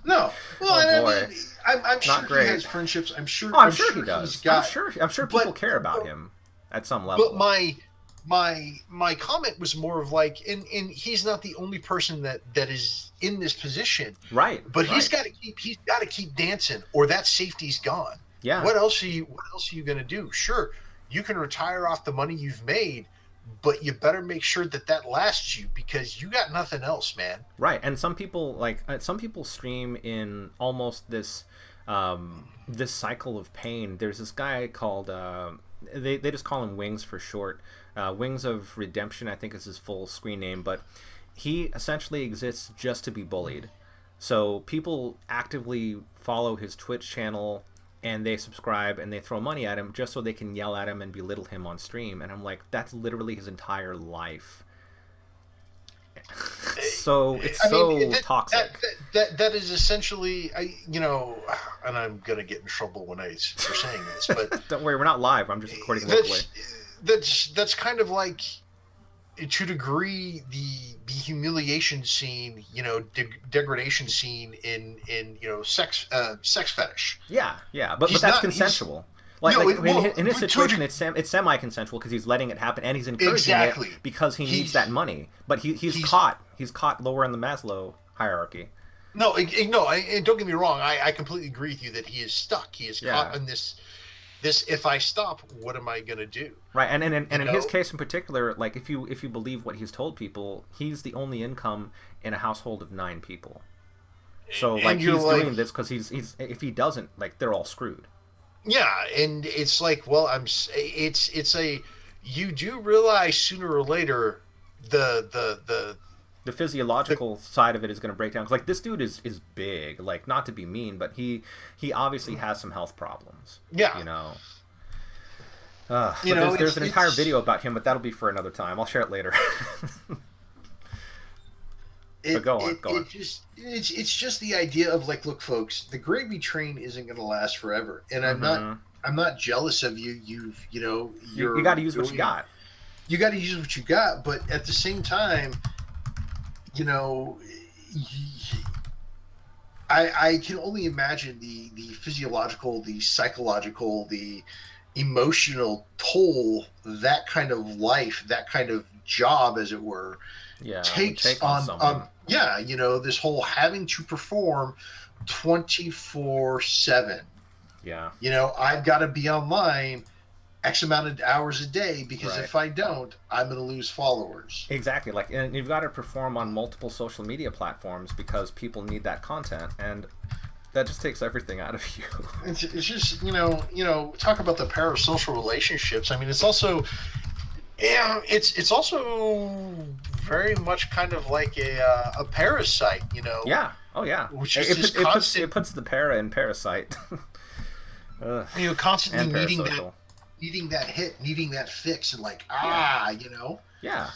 No, well, Oh and I boy, mean, I'm sure not great. he has friendships. Oh, I'm I'm sure he sure he's does. got. I'm sure people But care about him at some but level. my comment was more of like, and he's not the only person that is in this position, Right, but right. he's got to keep dancing, or that safety's gone. Yeah. What else are you gonna do? Sure, you can retire off the money you've made, but you better make sure that lasts you because you got nothing else, man. Right, and some people some people stream in almost this cycle of pain. There's this guy called they just call him Wings for short. Wings of Redemption, I think is his full screen name, but he essentially exists just to be bullied. So people actively follow his Twitch channel and they subscribe and they throw money at him just so they can yell at him and belittle him on stream. And I'm like, that's literally his entire life. So it's toxic. That is essentially, and I'm gonna get in trouble for saying this, but Don't worry, we're not live. I'm just recording locally. that's kind of like, to a degree, the humiliation scene, degradation scene in sex fetish. Yeah, but that's consensual. In his situation, it's semi-consensual because he's letting it happen and he's encouraging it because he needs that money. But he's caught lower in the Maslow hierarchy. No, and don't get me wrong. I completely agree with you that he is stuck. He is caught in this. If I stop, what am I gonna do? Right, and in his case in particular, like if you believe what he's told people, he's the only income in a household of 9 people. So like he's doing this because he's if he doesn't, like they're all screwed. Yeah, and it's like, well, you do realize sooner or later the physiological side of it is going to break down. 'Cause, like, this dude is big, like, not to be mean, but he obviously has some health problems. Yeah, there's an entire video about him, but that'll be for another time. I'll share it later. But go on. It's just the idea of, like, look, folks, the gravy train isn't going to last forever, and I'm not jealous of you. You got to use what you got. You got to use what you got, but at the same time, I can only imagine the physiological, the psychological, the emotional toll that kind of life, that kind of job, as it were, takes on this whole having to perform 24/7. Yeah. I've got to be online X amount of hours a day because if I don't, I'm going to lose followers. Exactly. Like, and you've got to perform on multiple social media platforms because people need that content, and that just takes everything out of you. It's just, talk about the parasocial relationships. I mean, it's also, it's also very much kind of like a parasite, Yeah. Oh yeah. Which is it puts the para in parasite. Constantly needing that hit, needing that fix, and like, Yeah.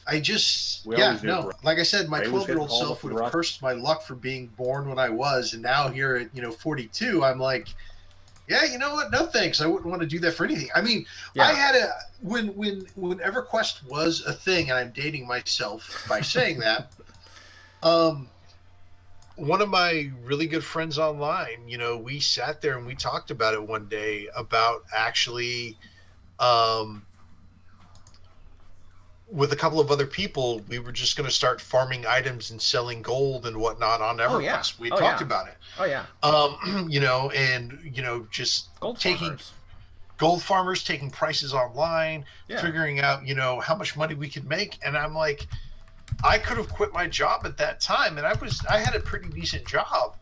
Like I said, my 12-year-old self would have cursed my luck for being born when I was, and now here at 42, I'm like, yeah, you know what? No thanks. I wouldn't want to do that for anything. I mean, I had when EverQuest was a thing, and I'm dating myself by saying that. One of my really good friends online, we sat there and we talked about it one day about actually, with a couple of other people, we were just going to start farming items and selling gold and whatnot on EverQuest. We talked about it. Oh yeah. Just gold farmers taking prices online, figuring out, how much money we could make. And I'm like, I could have quit my job at that time, and I had a pretty decent job,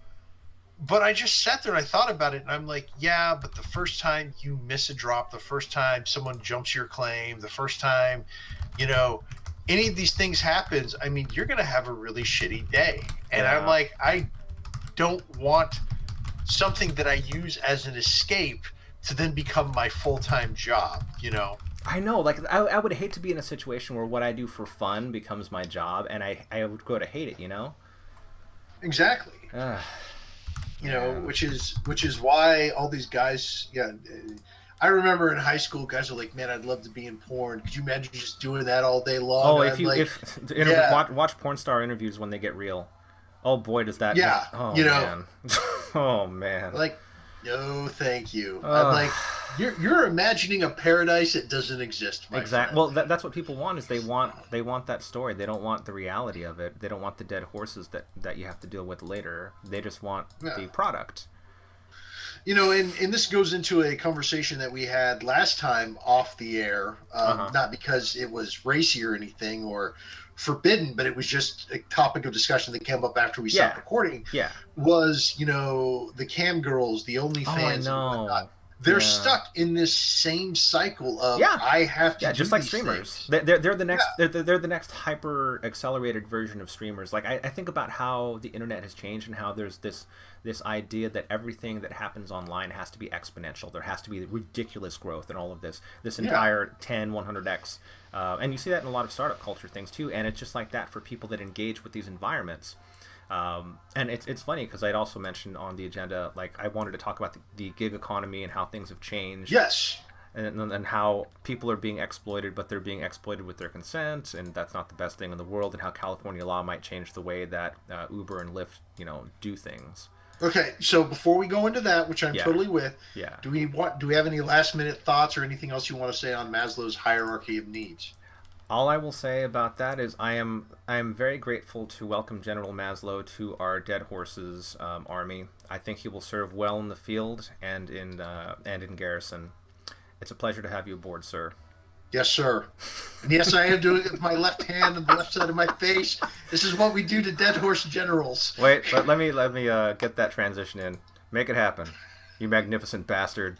but I just sat there and I thought about it, and I'm like, yeah, but the first time you miss a drop, the first time someone jumps your claim, the first time, any of these things happens, I mean, you're going to have a really shitty day. And I'm like, I don't want something that I use as an escape to then become my full-time job, I know, like, I would hate to be in a situation where what I do for fun becomes my job, and I would go to hate it, Exactly. Which is why all these guys, I remember in high school, guys are like, man, I'd love to be in porn. Could you imagine just doing that all day long? Oh, watch porn star interviews when they get real. Oh boy, does that man. Oh man. Like, no, thank you. I'm like, you're imagining a paradise that doesn't exist. Exactly. Well, that's what people want. Is they want that story. They don't want the reality of it. They don't want the dead horses that you have to deal with later. They just want the product. And this goes into a conversation that we had last time off the air, not because it was racy or anything or forbidden, but it was just a topic of discussion that came up after we stopped recording. Yeah. Was, the cam girls, the OnlyFans, and whatnot. They're Yeah. stuck in this same cycle of Yeah. I have to Yeah, do just like these streamers. things. They're the Yeah, next they're the next hyper accelerated version of streamers. Like I think about how the internet has changed and how there's this idea that everything that happens online has to be exponential. There has to be ridiculous growth and all of this yeah. entire 10 100x. And you see that in a lot of startup culture things too. And it's just like that for people that engage with these environments. And it's funny because I'd also mentioned on the agenda, like I wanted to talk about the gig economy and how things have changed, Yes. and how people are being exploited, but they're being exploited with their consent, and that's not the best thing in the world, and how California law might change the way that Uber and Lyft, do things. Okay, so before we go into that, which I'm Yeah, totally with, yeah. do we have any last minute thoughts or anything else you want to say on Maslow's hierarchy of needs? All I will say about that is I am very grateful to welcome General Maslow to our Dead Horses army. I think he will serve well in the field and in garrison. It's a pleasure to have you aboard, sir. Yes, sir. And yes, I am doing it with my left hand and the left side of my face. This is what we do to dead horse generals. Wait, let me get that transition in. Make it happen, you magnificent bastard.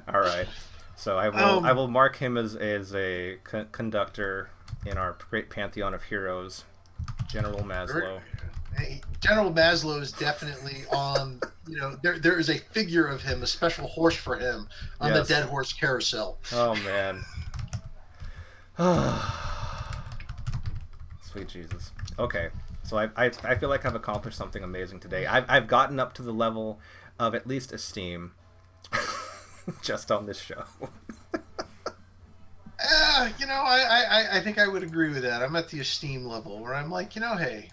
All right. So I will mark him as a conductor in our great pantheon of heroes, General Maslow. General Maslow is definitely on. You know, there is a figure of him, a special horse for him on the Yes. dead horse carousel. Oh man. Sweet Jesus. Okay. So I feel like I've accomplished something amazing today. I've gotten up to the level of at least esteem just on this show. I think I would agree with that. I'm at the esteem level where I'm like, hey,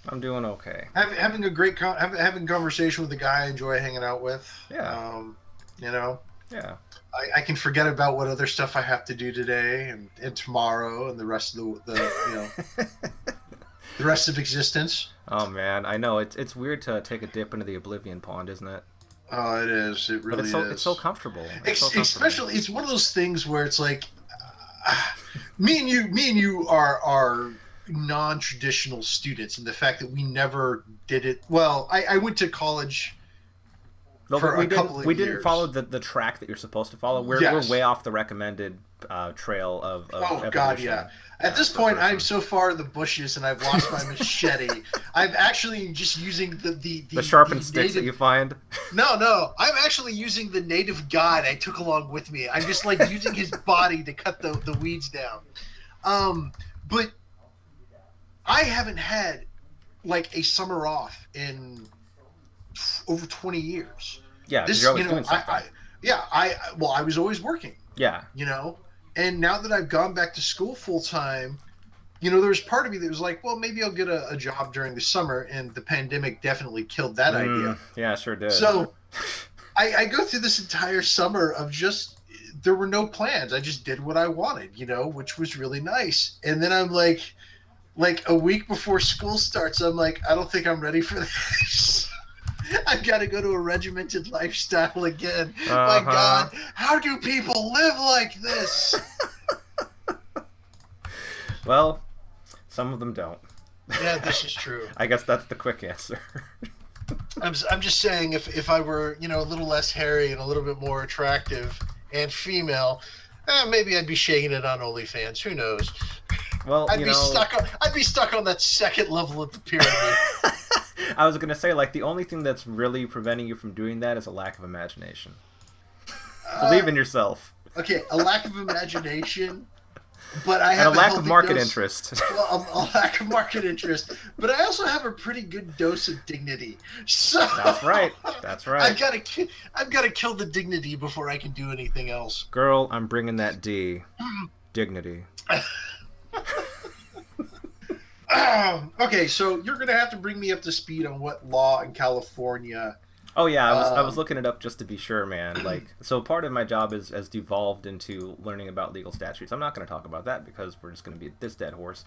I'm doing okay. having a having conversation with a guy I enjoy hanging out with. Yeah. You know, Yeah. I can forget about what other stuff I have to do today and tomorrow and the rest of the rest of existence. Oh man, I know it's weird to take a dip into the oblivion pond, isn't it? Oh, it is. It But really it's so is. comfortable. It's so comfortable. Especially, it's one of those things where it's like, me and you are non-traditional students, and the fact that we never did it. Well, I went to college No, for we a didn't couple of we didn't years. follow the track that you're supposed to follow. We're Yes. way off the recommended trail of Oh God, evolution. yeah. At this Per point, I'm person. so far in the bushes, and I've lost my machete. I'm actually just using The sharpened the sticks that native. you find. No. I'm actually using the native guide I took along with me. I'm just like using his body to cut the weeds down. But I haven't had like a summer off in over 20 years. Yeah, because This, you're always doing something. I was always working, Yeah. you know, and now that I've gone back to school full time, there was part of me that was like, well, maybe I'll get a job during the summer, and the pandemic definitely killed that idea. Yeah, sure did. So I go through this entire summer of just there were no plans. I just did what I wanted, which was really nice. And then I'm like a week before school starts, I'm like, I don't think I'm ready for this. I've got to go to a regimented lifestyle again. My Uh-huh. God, how do people live like this? Well, some of them don't. Yeah, this is true. I guess that's the quick answer. I'm just saying, if I were, a little less hairy and a little bit more attractive and female, maybe I'd be shaking it on OnlyFans. Who knows? Well, I'd be stuck on that second level of the pyramid. I was gonna say, like, the only thing that's really preventing you from doing that is a lack of imagination. Believe in yourself. Okay, a lack of imagination, but I And have a lack of healthy market dose- interest. Well, a lack of market interest, but I also have a pretty good dose of dignity. So That's right. That's right. I've got to kill the dignity before I can do anything else. Girl, I'm bringing that D. Dignity. Okay, so you're gonna have to bring me up to speed on what law in California. Oh yeah, I was looking it up just to be sure, man. Like, so part of my job has devolved into learning about legal statutes. I'm not going to talk about that because we're just going to be this dead horse.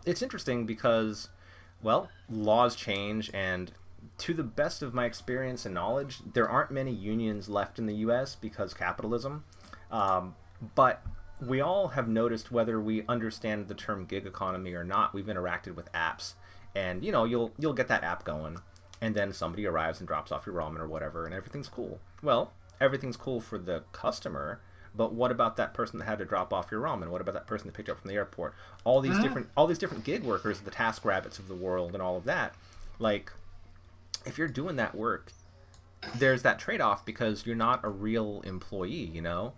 It's interesting because, well, laws change, and to the best of my experience and knowledge, there aren't many unions left in the U.S. because capitalism. But we all have noticed, whether we understand the term gig economy or not, we've interacted with apps, and you'll get that app going. and then somebody arrives and drops off your ramen or whatever, and everything's cool. Well, everything's cool for the customer, but what about that person that had to drop off your ramen? What about that person that picked you up from the airport? All these different gig workers, the task rabbits of the world, and all of that. Like, if you're doing that work, there's that trade-off because you're not a real employee. You know,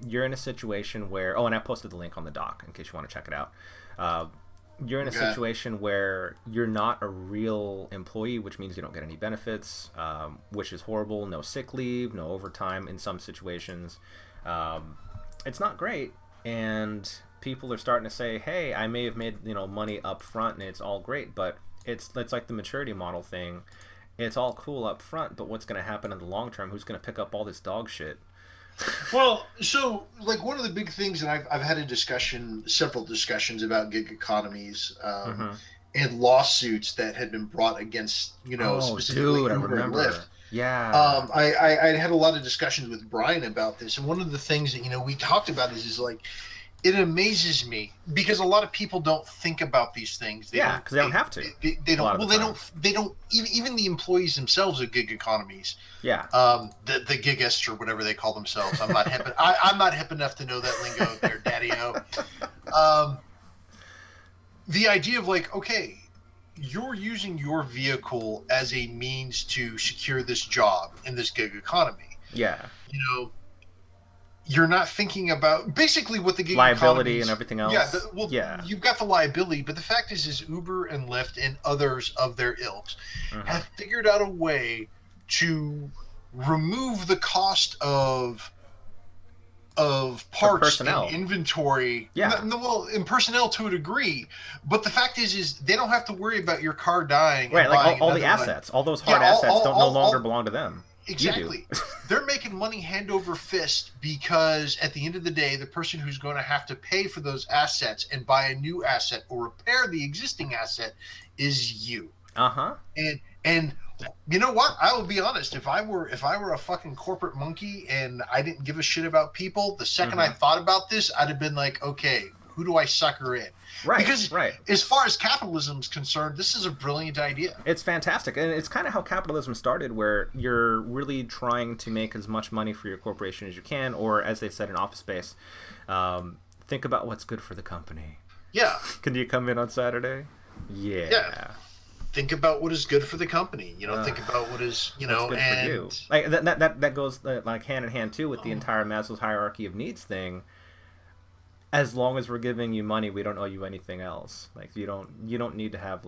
you're in a situation where and I posted the link on the doc in case you want to check it out. You're in a situation where you're not a real employee, which means you don't get any benefits, which is horrible. No sick leave, no overtime in some situations. It's not great, and people are starting to say, "Hey, I may have made money up front, and it's all great, but it's like the maturity model thing. It's all cool up front, but what's going to happen in the long term? Who's going to pick up all this dog shit?" Well, so like one of the big things, and I've had several discussions about gig economies and lawsuits that had been brought against, specifically Uber and Lyft. Yeah. I had a lot of discussions with Brian about this, and one of the things that we talked about is like, it amazes me because a lot of people don't think about these things. Because they don't have to. They don't. Well, they don't. Even the employees themselves of gig economies. Yeah. The gigists or whatever they call themselves. I'm not hip. I'm not hip enough to know that lingo there, Daddy-O. The idea of like, okay, you're using your vehicle as a means to secure this job in this gig economy. Yeah. You're not thinking about basically what the gig liability and everything else. You've got the liability, but the fact is Uber and Lyft and others of their ilks have figured out a way to remove the cost of parts and inventory. Yeah. Well, in personnel to a degree, but the fact is they don't have to worry about your car dying. Right, like all the assets, all those hard assets no longer belong to them. Exactly. They're making money hand over fist because at the end of the day, the person who's going to have to pay for those assets and buy a new asset or repair the existing asset is you. And you know what? I will be honest. If I were a fucking corporate monkey and I didn't give a shit about people, the second I thought about this, I'd have been like, okay, who do I sucker in? Right. Because as far as capitalism is concerned, this is a brilliant idea. It's fantastic. And it's kind of how capitalism started, where you're really trying to make as much money for your corporation as you can, or as they said in Office Space, think about what's good for the company. Yeah. Can you come in on Saturday? Yeah. Think about what is good for the company. Think about what is, good for you. Like that goes like hand in hand too with the entire Maslow's hierarchy of needs thing. As long as we're giving you money, we don't owe you anything else. Like you don't need to have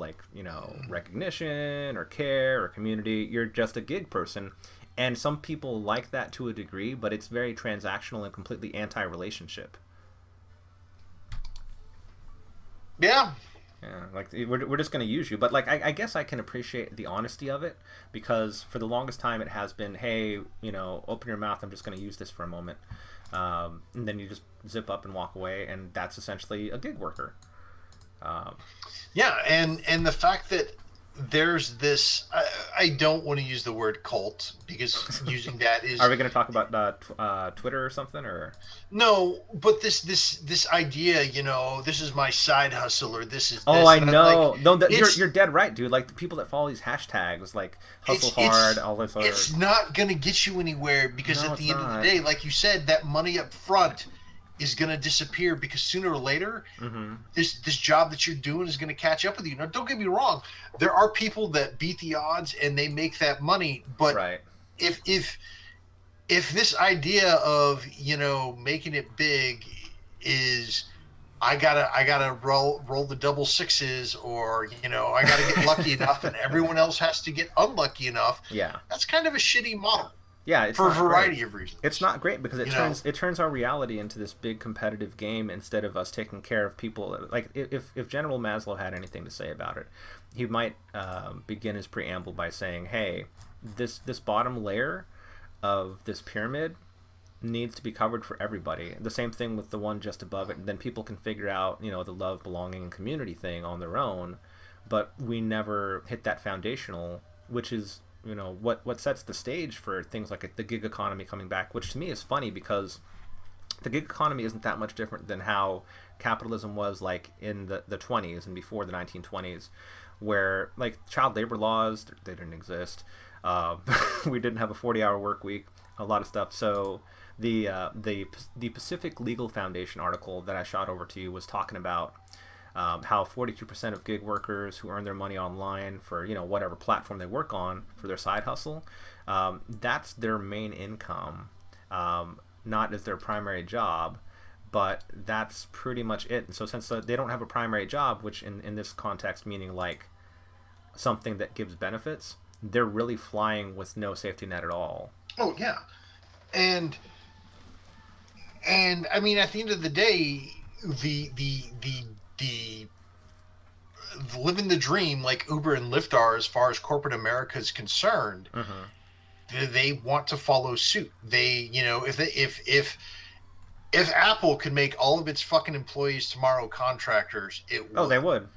recognition or care or community. You're just a gig person, and some people like that to a degree, but it's very transactional and completely anti-relationship. Yeah. Yeah, like we're just going to use you. But like I guess I can appreciate the honesty of it, because for the longest time it has been, hey, open your mouth, I'm just going to use this for a moment. And then you just zip up and walk away, and that's essentially a gig worker. And the fact that there's this, I don't want to use the word cult because using that is. Are we going to talk about Twitter or something, or? No, but this idea, this is my side hustle, or this is. Oh, I know. No, you're dead right, dude. Like the people that follow these hashtags, like hustle hard, all this. It's not going to get you anywhere because at the end of the day, like you said, that money up front is going to disappear because sooner or later, this job that you're doing is going to catch up with you. Now, don't get me wrong. There are people that beat the odds and they make that money. But if this idea of, making it big is I gotta roll the double sixes, or, I gotta get lucky enough and everyone else has to get unlucky enough. Yeah. That's kind of a shitty model. Yeah, it's for a variety of reasons. It's not great because it turns our reality into this big competitive game instead of us taking care of people. Like if General Maslow had anything to say about it, he might begin his preamble by saying, "Hey, this bottom layer of this pyramid needs to be covered for everybody. The same thing with the one just above it, and then people can figure out, the love, belonging, and community thing on their own. But we never hit that foundational, which is." What sets the stage for things like the gig economy coming back, which to me is funny because the gig economy isn't that much different than how capitalism was like in the 20s and before the 1920s, where like child labor laws, they didn't exist. We didn't have a 40-hour work week, a lot of stuff. So the Pacific Legal Foundation article that I shot over to you was talking about how 42% of gig workers who earn their money online for whatever platform they work on for their side hustle, that's their main income, not as their primary job, but that's pretty much it. And so since they don't have a primary job, which in this context meaning like something that gives benefits, they're really flying with no safety net at all. Oh yeah, and I mean, at the end of the day, the living the dream like Uber and Lyft are as far as corporate America is concerned. They want to follow suit. They, if Apple could make all of its fucking employees tomorrow contractors, it would. Oh, they would.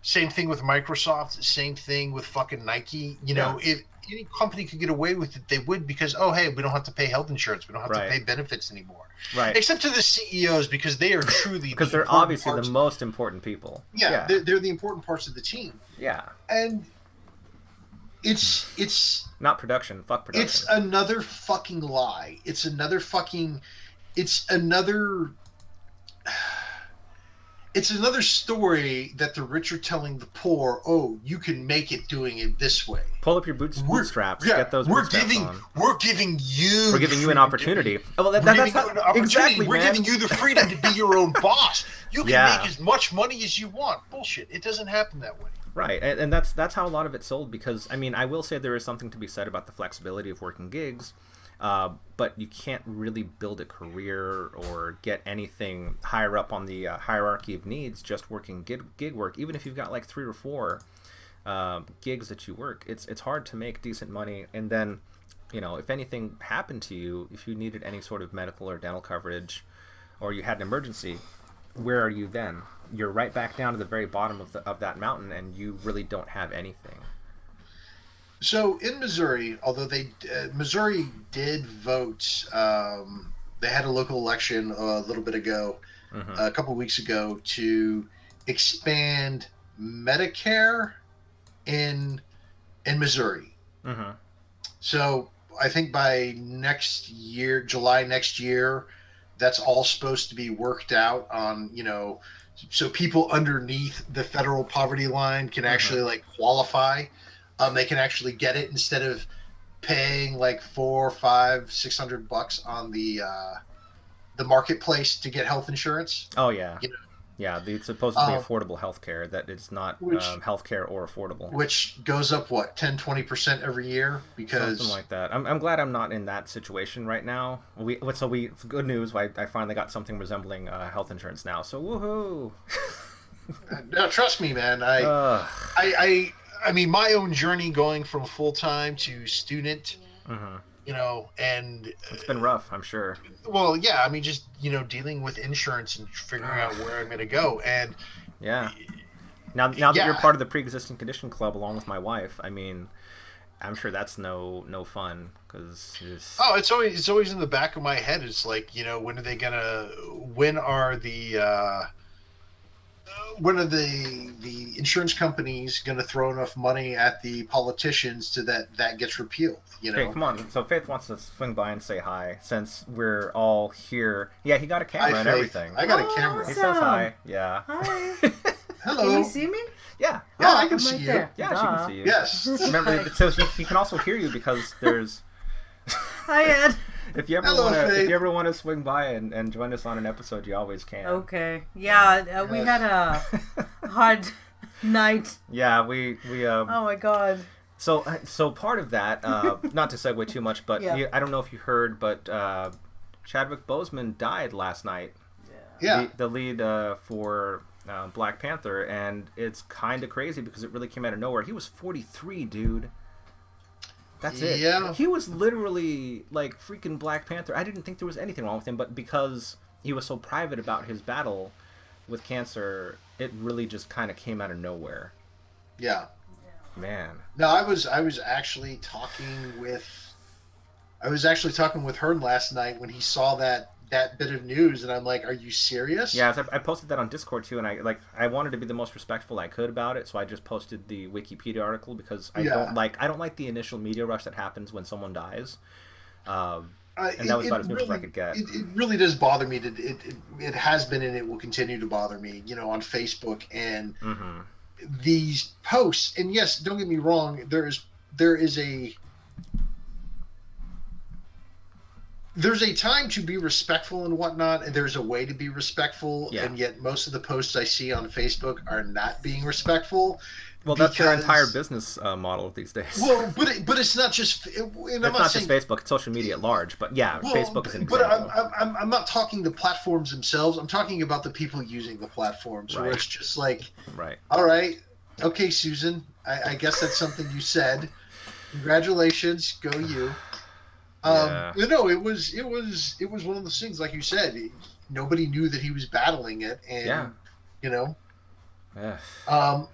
Same thing with Microsoft. Same thing with fucking Nike. If any company could get away with it, they would, because, oh, hey, we don't have to pay health insurance. We don't have to pay benefits anymore. Right. Except to the CEOs, because they are truly because they're obviously the most important people. Yeah. They're the important parts of the team. Yeah. And it's not production. Fuck production. It's another fucking lie. It's another story that the rich are telling the poor. Oh, you can make it doing it this way. Pull up your bootstraps. Get those bootstraps on. We're giving you an opportunity. Exactly, we're giving you the freedom to be your own boss. You can make as much money as you want. Bullshit. It doesn't happen that way. Right, and that's how a lot of it's sold, because, I mean, I will say there is something to be said about the flexibility of working gigs, but you can't really build a career or get anything higher up on the hierarchy of needs just working gig work. Even if you've got like 3 or 4 gigs that you work, it's hard to make decent money. And then, if anything happened to you, if you needed any sort of medical or dental coverage, or you had an emergency, where are you then? You're right back down to the very bottom of that mountain, and you really don't have anything. So in Missouri, although Missouri did vote, they had a local election a little bit ago, a couple of weeks ago, to expand Medicare in Missouri. So I think by next year, July next year, that's all supposed to be worked out on, so people underneath the federal poverty line can actually like qualify. They can actually get it instead of paying like $400, $500, $600 on the marketplace to get health insurance. Oh yeah. Yeah, it's supposedly affordable healthcare that it's not healthcare or affordable. Which goes up, 10-20% every year? Because something like that. I'm glad I'm not in that situation right now. Good news, I finally got something resembling health insurance now, so woohoo! No, trust me, man. I mean, my own journey going from full-time to student, and it's been rough, I'm sure. Well, yeah, I mean, just, dealing with insurance and figuring out where I'm going to go. And yeah, now that you're part of the pre-existing condition club along with my wife, I mean, I'm sure that's no fun, because it's always in the back of my head. It's like, when are the insurance companies going to throw enough money at the politicians to that gets repealed? Hey, come on. So Faith wants to swing by and say hi, since we're all here. Yeah, he got a camera and everything. I got a camera. He says hi. Yeah. Hi. Hello. Can you see me? Yeah. I can see you. There. Yeah, she can see you. Yes. Remember, so he can also hear you, because there's. Hi, Ed. If you ever want to swing by and join us on an episode, you always can. Okay. Yeah, we had a hard night. Yeah, we oh my God. So part of that, not to segue too much, but I don't know if you heard, but Chadwick Boseman died last night. Yeah. The lead for Black Panther, and it's kind of crazy because it really came out of nowhere. He was 43, dude. That's it. Yeah. He was literally like freaking Black Panther. I didn't think there was anything wrong with him, but because he was so private about his battle with cancer, it really just kind of came out of nowhere. Yeah. Man. No, I was actually talking with Hearn last night when he saw that that bit of news, and I'm like, are you serious? Yeah, so I posted that on Discord too, and I wanted to be the most respectful I could about it, so I just posted the Wikipedia article because Yeah. I don't like the initial media rush that happens when someone dies, um, and that It, was it about as neutral as I really could get. it really does bother me. It has been and it will continue to bother me. On Facebook and Mm-hmm. these posts. And yes, don't get me wrong. There's a time to be respectful and whatnot, and there's a way to be respectful, Yeah. and yet most of the posts I see on Facebook are not being respectful Well, that's their entire because business model these days. well, but it's not just, and I'm It's not not just saying Facebook; it's social media at large. But yeah, well, Facebook is an but example. I'm not talking the platforms themselves. I'm talking about the people using the platforms, where Right. it's just like, Right. all right, okay, Susan, I guess that's something you said. Congratulations, go you. Yeah. It was one of those things, like you said, nobody knew that he was battling it, Yeah. and you know, Yeah. um,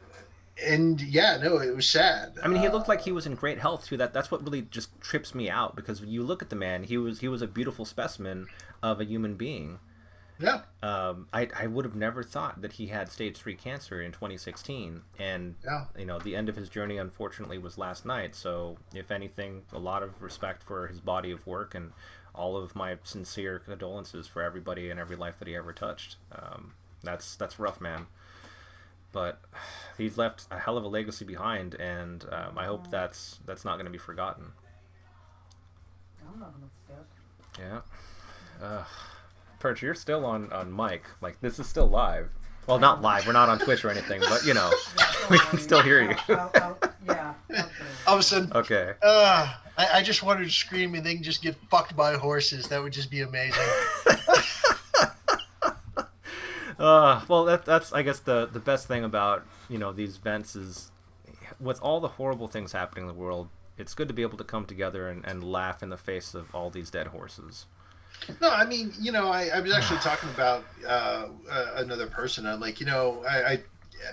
and yeah, no, it was sad. I mean, he looked like he was in great health too. That's what really just trips me out because when you look at the man, he was a beautiful specimen of a human being. Yeah, I would have never thought that he had stage 3 cancer in 2016, and yeah. the end of his journey unfortunately was last night. So, if anything, a lot of respect for his body of work and all of my sincere condolences for everybody and every life that he ever touched. That's rough, man. But he's left a hell of a legacy behind, and I hope that's not going to be forgotten. I'm not gonna skip. Yeah. Perch, you're still on mic. Like, this is still live. Well, not live. We're not on Twitch or anything, but, we can still hear you. Yeah. Okay. All of a sudden, Okay. I just wanted to scream and then just get fucked by horses. That would just be amazing. Well, that's I guess the best thing about, these events is with all the horrible things happening in the world, it's good to be able to come together and laugh in the face of all these dead horses. No, I mean, I was actually talking about another person. I'm like, I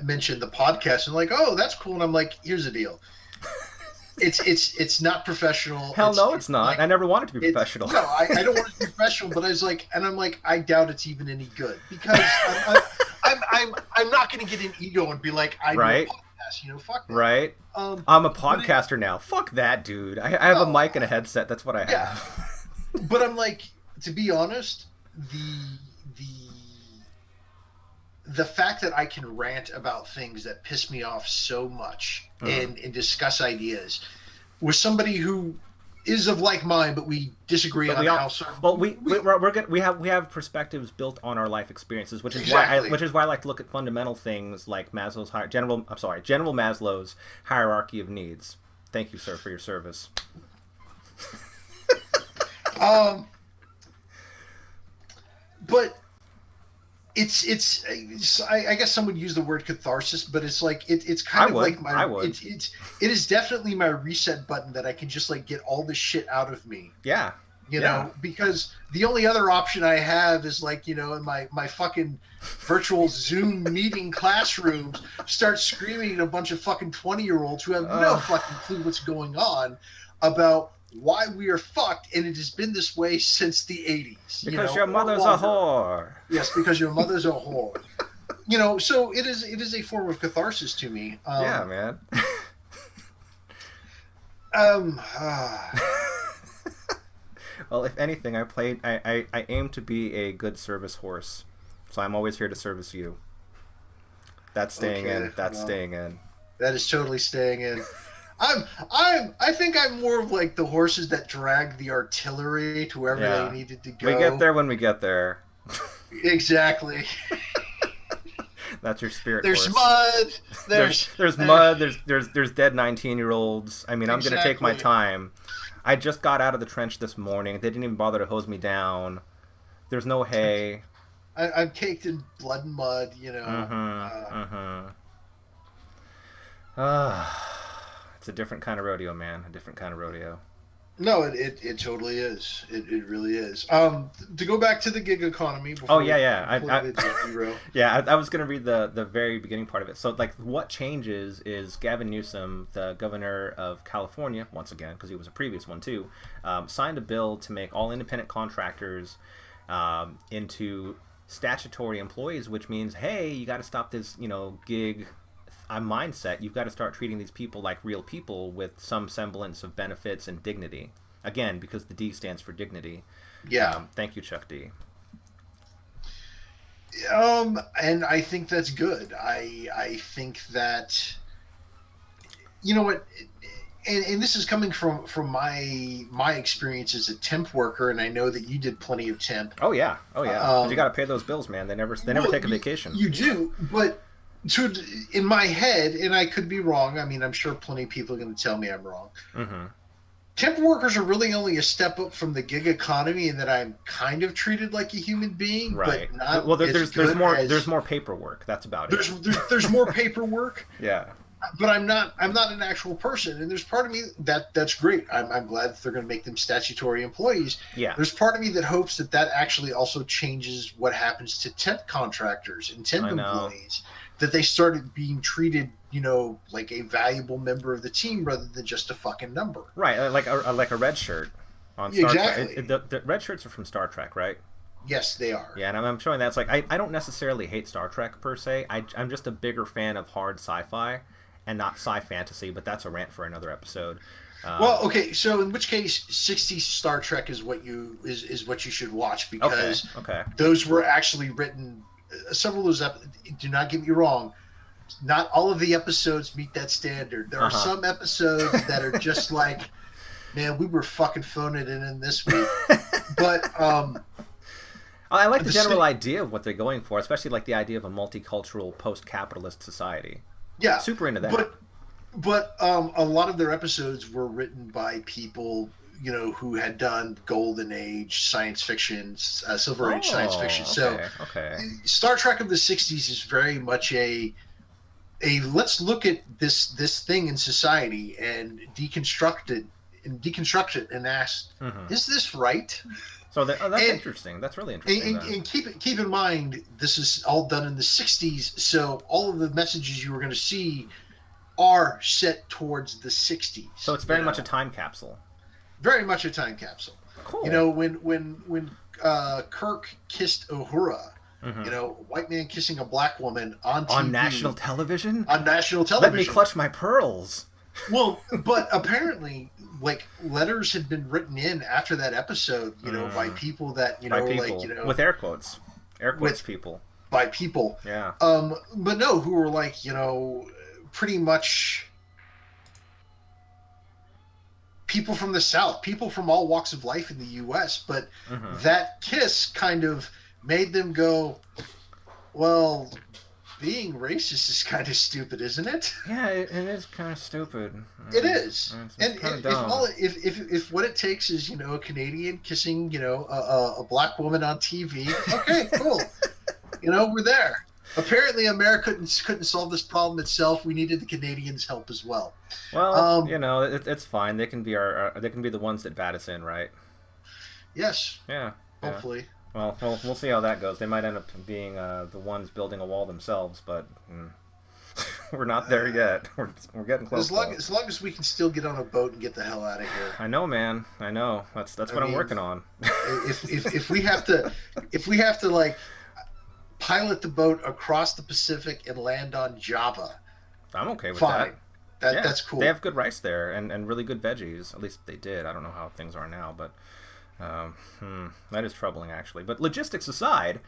mentioned the podcast and like, oh, that's cool. And I'm like, here's the deal. It's not professional. Hell no, it's not. Like, I never wanted to be professional. No, I don't want it to be professional. But I was like, and I'm like, I doubt it's even any good because I'm not going to get an ego and be like, I do a Right. podcast. Fuck that. Right? I'm a podcaster now. Fuck that, dude. I have a mic and a headset. That's what I have. Yeah. But I'm like, to be honest, the fact that I can rant about things that piss me off so much and discuss ideas with somebody who is of like mind, but we disagree on how certain. Well, we're good. We have perspectives built on our life experiences, which is Exactly. why I like to look at fundamental things like General Maslow's hierarchy of needs. Thank you, sir, for your service. But I guess some would use the word catharsis, but it's like it's kind of like my I would. It is definitely my reset button that I can just like get all this shit out of me. Yeah. Because the only other option I have is like, in my fucking virtual Zoom meeting classrooms, start screaming at a bunch of fucking 20-year-olds who have no fucking clue what's going on about why we are fucked, and it has been this way since the 80s. Because your mother's a whore. Yes, because your mother's a whore. So it is a form of catharsis to me. Yeah, man. Well, if anything, I aim to be a good service horse, so I'm always here to service you. That's staying in. That's staying in. That is totally staying in. I think I'm more of like the horses that drag the artillery to wherever they needed to go. We get there when we get there. Exactly. That's your spirit. There's horse. mud. There's mud. There's dead 19-year-olds. I mean, I'm gonna take my Exactly. time. I just got out of the trench this morning. They didn't even bother to hose me down. There's no hay. I'm caked in blood and mud. It's a different kind of rodeo, man. A different kind of rodeo. No, it totally is. It really is. To go back to the gig economy. Before I was gonna read the very beginning part of it. So, like, what changes is Gavin Newsom, the governor of California, once again because he was a previous one too, signed a bill to make all independent contractors into statutory employees, which means, hey, you got to stop this, gig mindset. You've got to start treating these people like real people with some semblance of benefits and dignity. Again, because the D stands for dignity. Yeah. Thank you, Chuck D. And I think that's good. I think that, you know what, and this is coming from my experience as a temp worker, and I know that you did plenty of temp. Oh yeah. 'Cause you got to pay those bills, man. They never take a vacation. You do, but in my head, and I could be wrong. I mean, I'm sure plenty of people are going to tell me I'm wrong. Mm-hmm. Temp workers are really only a step up from the gig economy, in that I'm kind of treated like a human being, right? But not. Well, there's more paperwork. That's about it. There's more paperwork. Yeah. But I'm not an actual person, and there's part of me that's great. I'm glad that they're going to make them statutory employees. Yeah. There's part of me that hopes that actually also changes what happens to temp contractors and temp employees, that they started being treated, like a valuable member of the team rather than just a fucking number. Right, like a red shirt on Star exactly. Trek. The red shirts are from Star Trek, right? Yes, they are. Yeah, and I'm showing that. It's like I don't necessarily hate Star Trek per se. I'm just a bigger fan of hard sci-fi and not sci-fantasy, but that's a rant for another episode. Well, okay, so in which case, 60s Star Trek is what you should watch, because those were actually written. Several of those do not get me wrong, not all of the episodes meet that standard. There are some episodes that are just like, man, we were fucking phoning it in this week. But I like the general idea of what they're going for, especially like the idea of a multicultural post-capitalist society. Yeah, super into that. But a lot of their episodes were written by people, who had done Golden Age science fiction, Silver Age science fiction. So Star Trek of the 60s is very much a let's look at this thing in society and deconstruct it and ask, is this right? So that's interesting. That's really interesting. And keep in mind, this is all done in the 60s, so all of the messages you were going to see are set towards the 60s. So it's very much a time capsule. Very much a time capsule. Cool. When Kirk kissed Uhura, white man kissing a black woman on TV. On national television? On national television. Let me clutch my pearls. Well, but apparently, like, letters had been written in after that episode, by people that, with air quotes. Air quotes people. By people. Yeah. But no, who were like, pretty much people from the South, people from all walks of life in the U.S., but that kiss kind of made them go, well, being racist is kind of stupid, isn't it? Yeah, it is kind of stupid. It is. It's kind of dumb. If what it takes is, a Canadian kissing, a black woman on TV, okay, cool. We're there. Apparently, America couldn't solve this problem itself. We needed the Canadians' help as well. Well, it's fine. They can be they can be the ones that bat us in, right? Yes. Yeah. Hopefully. Well, we'll see how that goes. They might end up being the ones building a wall themselves, but we're not there yet. We're getting close. As long as we can still get on a boat and get the hell out of here. I know, man. I know. That's what I'm working on. If we have to like pilot the boat across the Pacific and land on Java, I'm okay with fine. that. That's cool. They have good rice there and really good veggies. At least they did. I don't know how things are now, but that is troubling, actually. But logistics aside,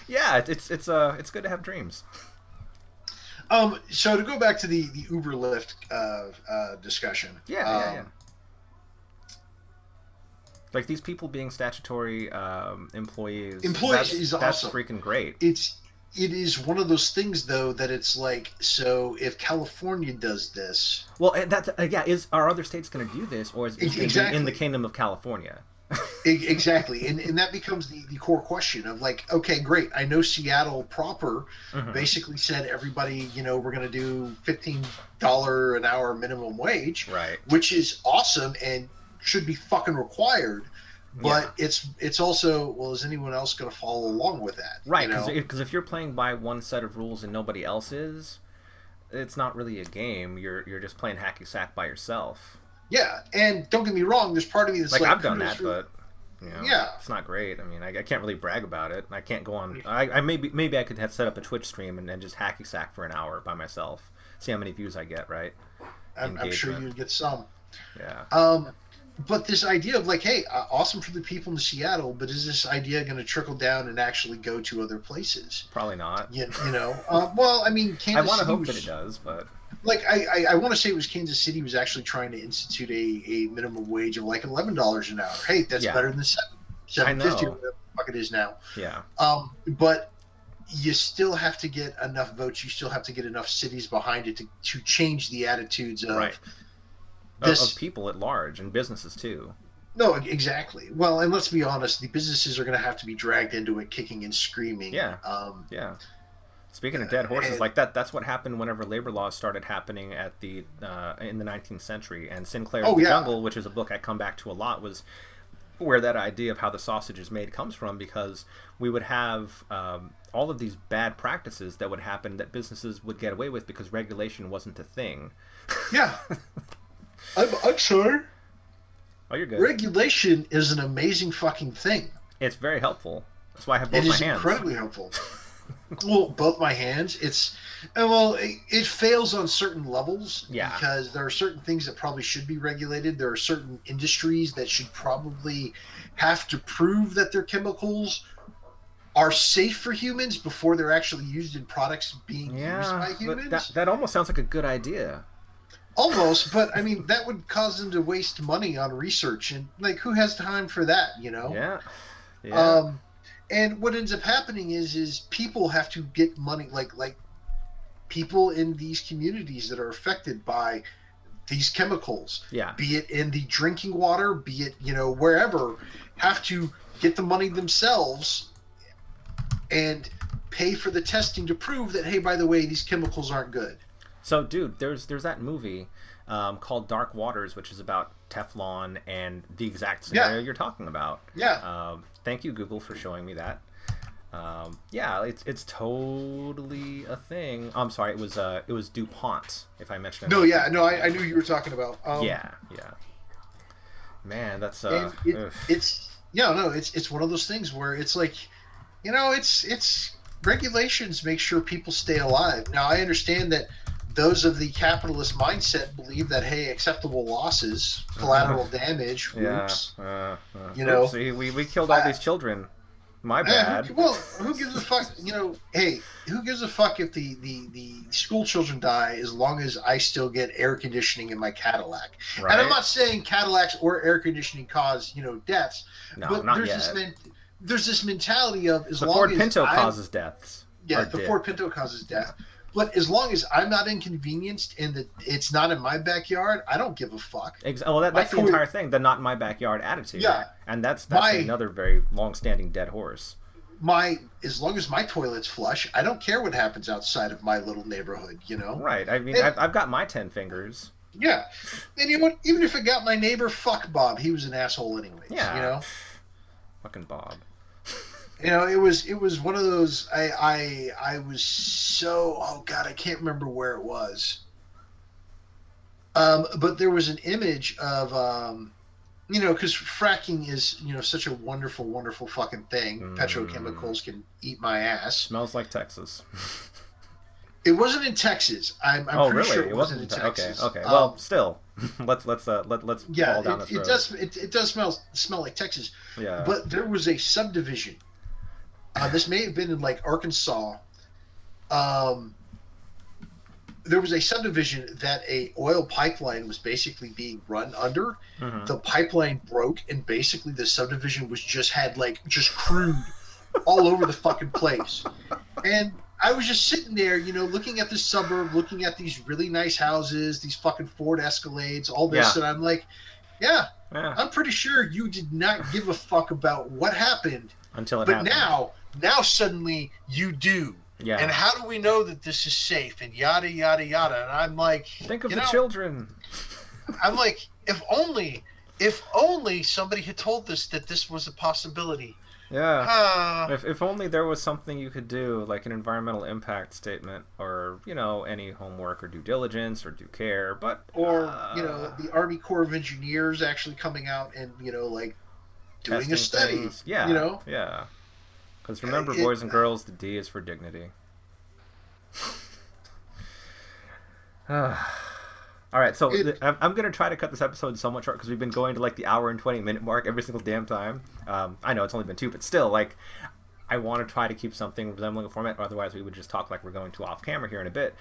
yeah, it's good to have dreams. So to go back to the Uber Lyft discussion. Yeah. Like these people being statutory employees. Is awesome. That's freaking great. It is one of those things, though, that it's like, so if California does this, well, is are other states going to do this, or is it going to be in the Kingdom of California? Exactly, and that becomes the core question of like, okay, great. I know Seattle proper basically said everybody, we're going to do $15 an hour minimum wage, right? Which is awesome and should be fucking required. But it's also, well, is anyone else going to follow along with that? Right, because if you're playing by one set of rules and nobody else is, it's not really a game. You're just playing hacky sack by yourself. Yeah, and don't get me wrong. There's part of me that's like I've done that, but You know, Yeah. it's not great. I mean, I can't really brag about it. I can't go on. I maybe I could have set up a Twitch stream and just hacky sack for an hour by myself. See how many views I get, right? I'm sure you'd get some. Yeah. But this idea of like, hey, awesome for the people in Seattle, but is this idea going to trickle down and actually go to other places? Probably not. You know, well, I mean, Kansas I want to City hope that it does, but like I want to say it was Kansas City was actually trying to institute a minimum wage of like $11 an hour. Hey, that's better than $7.50 or whatever the fuck it is now. Yeah. But you still have to get enough votes. You still have to get enough cities behind it to change the attitudes of of people at large and businesses too. No, exactly. Well, and let's be honest, the businesses are going to have to be dragged into it, kicking and screaming. Yeah. Yeah. Speaking of dead horses, like that's what happened whenever labor laws started happening at the in the 19th century. And Sinclair's The Jungle, which is a book I come back to a lot, was where that idea of how the sausage is made comes from, because we would have all of these bad practices that would happen that businesses would get away with because regulation wasn't a thing. Yeah. I'm sorry. Oh, you're good. Regulation is an amazing fucking thing. It's very helpful. That's why I have both my hands. It is incredibly helpful. Well, both my hands. It fails on certain levels. Yeah. Because there are certain things that probably should be regulated. There are certain industries that should probably have to prove that their chemicals are safe for humans before they're actually used in products being used by humans. But that almost sounds like a good idea. Almost, but I mean that would cause them to waste money on research, and like who has time for that, you know? Yeah. And what ends up happening is people have to get money, like people in these communities that are affected by these chemicals, be it in the drinking water, be it, you know, wherever, have to get the money themselves and pay for the testing to prove that, hey, by the way, these chemicals aren't good. So, dude, there's that movie called Dark Waters, which is about Teflon and the exact scenario you're talking about. Yeah. Thank you, Google, for showing me that. It's totally a thing. I'm sorry, it was DuPont, if I mentioned it. I knew you were talking about. Yeah. Man, that's it's one of those things where it's like, you know, it's regulations make sure people stay alive. Now, I understand that those of the capitalist mindset believe that, hey, acceptable losses, collateral damage, whoops. You know, see, we killed all these children. My bad. Who gives a fuck? You know, hey, who gives a fuck if the school children die as long as I still get air conditioning in my Cadillac? Right. And I'm not saying Cadillacs or air conditioning cause, you know, deaths. No, but not there's yet. There's this mentality of the Ford Pinto causes deaths. Yeah, the Ford Pinto causes death. But as long as I'm not inconvenienced and that it's not in my backyard, I don't give a fuck. Well, that's the entire thing, the not in my backyard attitude. Yeah. And that's another very long-standing dead horse. As long as my toilet's flush, I don't care what happens outside of my little neighborhood, you know? Right. I mean, I've got my 10 fingers. Yeah. And you know what? Even if it got my neighbor, fuck Bob. He was an asshole anyways, you know? Fucking Bob. You know, it was one of those. I was so, oh god, I can't remember where it was. But there was an image of, you know, because fracking is, you know, such a wonderful, wonderful fucking thing. Petrochemicals can eat my ass. Smells like Texas. It wasn't in Texas. I'm pretty really? Sure it wasn't in Texas. Okay. Well, still, let's fall down this road. It does smell like Texas. Yeah. But there was a subdivision. This may have been in like Arkansas. There was a subdivision that a oil pipeline was basically being run under. Mm-hmm. The pipeline broke, and basically the subdivision was just crude all over the fucking place. And I was just sitting there, you know, looking at the suburb, looking at these really nice houses, these fucking Ford Escalades, all this, and I'm like, yeah, I'm pretty sure you did not give a fuck about what happened until it happened. But now suddenly you do. Yeah. And how do we know that this is safe? And yada yada yada. And I'm like, think of the children. I'm like, if only somebody had told us that this was a possibility. Yeah. If only there was something you could do, like an environmental impact statement, or, you know, any homework or due diligence or due care, but you know, the Army Corps of Engineers actually coming out and, you know, like doing a study. things. Yeah, You know, yeah. Because remember, boys and girls, the D is for dignity. All right, so I'm going to try to cut this episode somewhat short because we've been going to like the hour and 20-minute mark every single damn time. I know it's only been 2, but still, like, I want to try to keep something resembling a format. Otherwise, we would just talk like we're going to off camera here in a bit.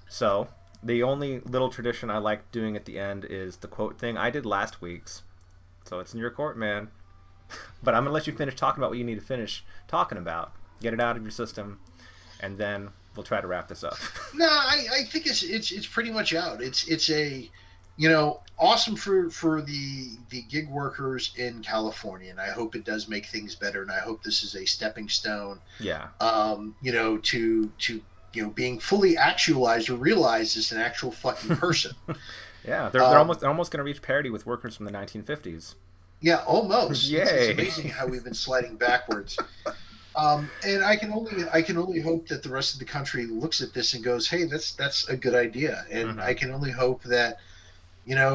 So the only little tradition I like doing at the end is the quote thing. I did last week's, so it's in your court, man. But I'm going to let you finish talking about what you need to finish talking about. Get it out of your system, and then we'll try to wrap this up. No, I think it's pretty much out. It's a, awesome for the gig workers in California, and I hope it does make things better, and I hope this is a stepping stone. Yeah. To being fully actualized or realized as an actual fucking person. Yeah, they're almost going to reach parity with workers from the 1950s. Yeah, almost. Yay. It's amazing how we've been sliding backwards. And I can only hope that the rest of the country looks at this and goes, "Hey, that's a good idea." And I can only hope that,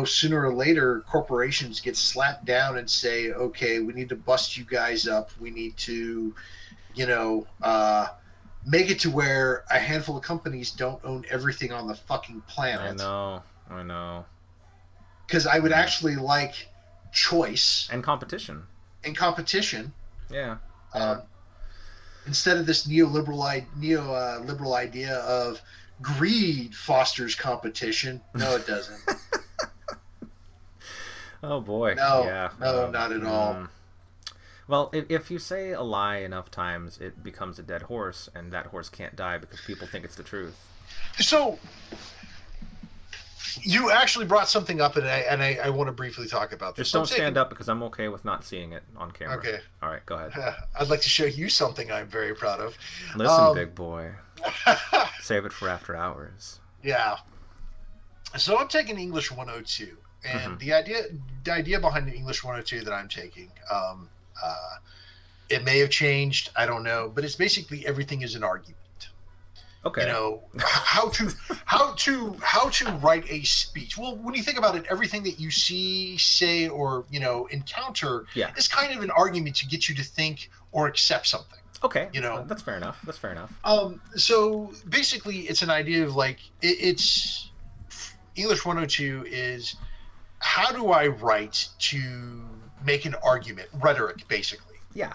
sooner or later, corporations get slapped down and say, "Okay, we need to bust you guys up. We need to, make it to where a handful of companies don't own everything on the fucking planet." I know. Because I would actually like choice and competition. Yeah. Yeah. Instead of this neoliberal idea of greed fosters competition. No, it doesn't. Oh boy. No, yeah. Not at all. Well, if you say a lie enough times, it becomes a dead horse, and that horse can't die because people think it's the truth. So, you actually brought something up, and I want to briefly talk about this. Just don't stand up because I'm okay with not seeing it on camera. Okay. All right, go ahead. I'd like to show you something I'm very proud of. Listen, big boy. Save it for after hours. Yeah. So I'm taking English 102, and the idea behind the English 102 that I'm taking, it may have changed. I don't know, but it's basically everything is an argument. Okay. How to write a speech. Well, when you think about it, everything that you see, say, or encounter is kind of an argument to get you to think or accept something. Okay. That's fair enough. So basically, it's an idea of like it's English 102 is how do I write to make an argument, rhetoric, basically. Yeah.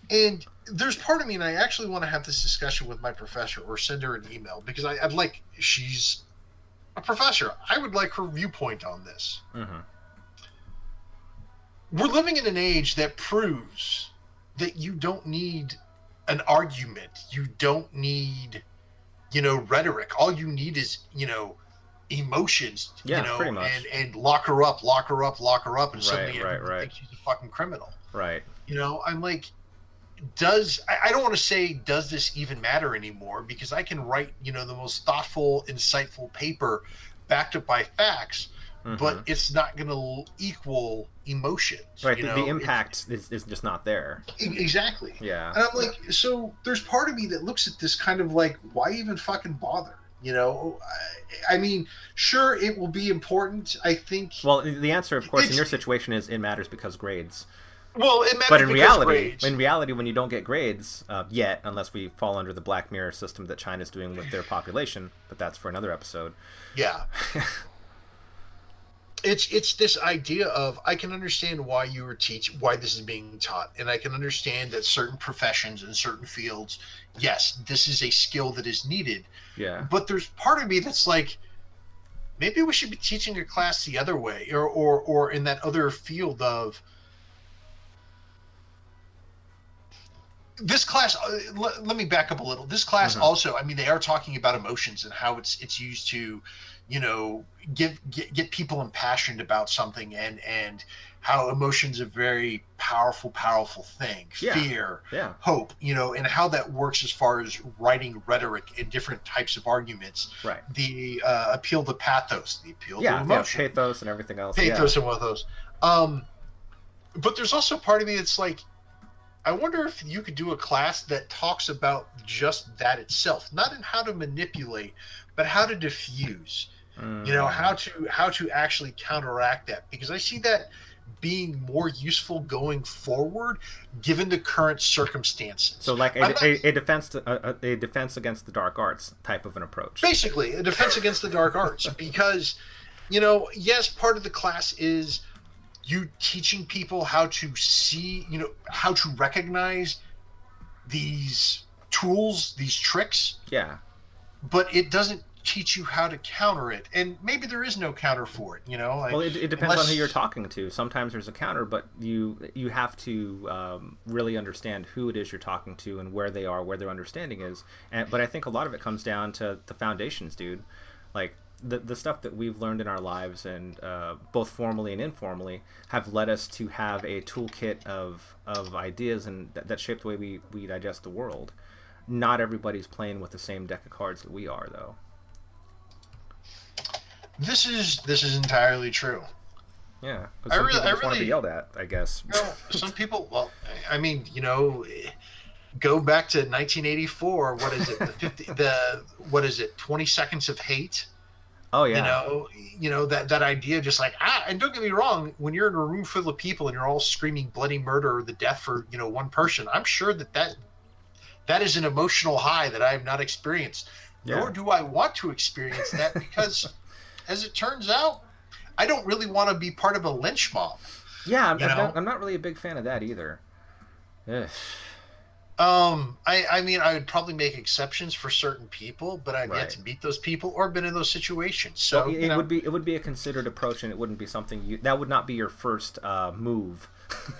And there's part of me, and I actually want to have this discussion with my professor or send her an email because I'd like, she's a professor. I would like her viewpoint on this. Mm-hmm. We're living in an age that proves that you don't need an argument. You don't need, rhetoric. All you need is, emotions, pretty much. And lock her up, and suddenly everyone thinks she's a fucking criminal. Right. I'm like, I don't want to say does this even matter anymore, because I can write the most thoughtful, insightful paper backed up by facts, but it's not going to equal emotions. Right. The impact is just not there. Exactly. Yeah. And I'm like, so there's part of me that looks at this kind of like, why even fucking bother? I mean, sure, it will be important, I think. Well, the answer, of course, in your situation is it matters because grades. Well, it matters. But in reality, when you don't get grades yet, unless we fall under the Black Mirror system that China's doing with their population, but that's for another episode. Yeah. It's this idea of, I can understand why why this is being taught, and I can understand that certain professions and certain fields, yes, this is a skill that is needed. Yeah. But there's part of me that's like, maybe we should be teaching a class the other way, or in that other field of this class. Let me back up a little. This class also, I mean, they are talking about emotions and how it's used to, get people impassioned about something, and how emotions are a very powerful thing. Fear, hope, and how that works as far as writing rhetoric in different types of arguments. Right. The appeal to pathos, the appeal to emotion. Yeah, pathos and everything else. Pathos and pathos. But there's also part of me that's like, I wonder if you could do a class that talks about just that itself, not in how to manipulate, but how to diffuse. You know, how to actually counteract that, because I see that being more useful going forward given the current circumstances. So like a defense against the dark arts type of an approach. Basically, a defense against the dark arts, because, you know, yes, part of the class is you teaching people how to see, you know, how to recognize these tools, these tricks. Yeah. But it doesn't teach you how to counter it, and maybe there is no counter for it, you know. Like, well, it depends on who you're talking to. Sometimes there's a counter, but you have to really understand who it is you're talking to and where they are, where their understanding is. But I think a lot of it comes down to the foundations, dude. Like the stuff that we've learned in our lives, and both formally and informally, have led us to have a toolkit of ideas and that shape the way we digest the world. Not everybody's playing with the same deck of cards that we are, though. This is entirely true. Yeah, because some people just want to be yelled at, I guess. You know, some people. Well, I mean, you know, go back to 1984. What is it? What is it? 20 Seconds of Hate. Oh yeah. You know that idea, just like and don't get me wrong, when you're in a room full of people and you're all screaming bloody murder or the death for, you know, one person, I'm sure that is an emotional high that I have not experienced. Yeah. Nor do I want to experience that, because as it turns out, I don't really want to be part of a lynch mob. Yeah, I'm not really a big fan of that either. Ugh. I mean, I would probably make exceptions for certain people, but I've yet to meet those people or been in those situations. So well, it would be a considered approach, and it wouldn't be something that would not be your first move.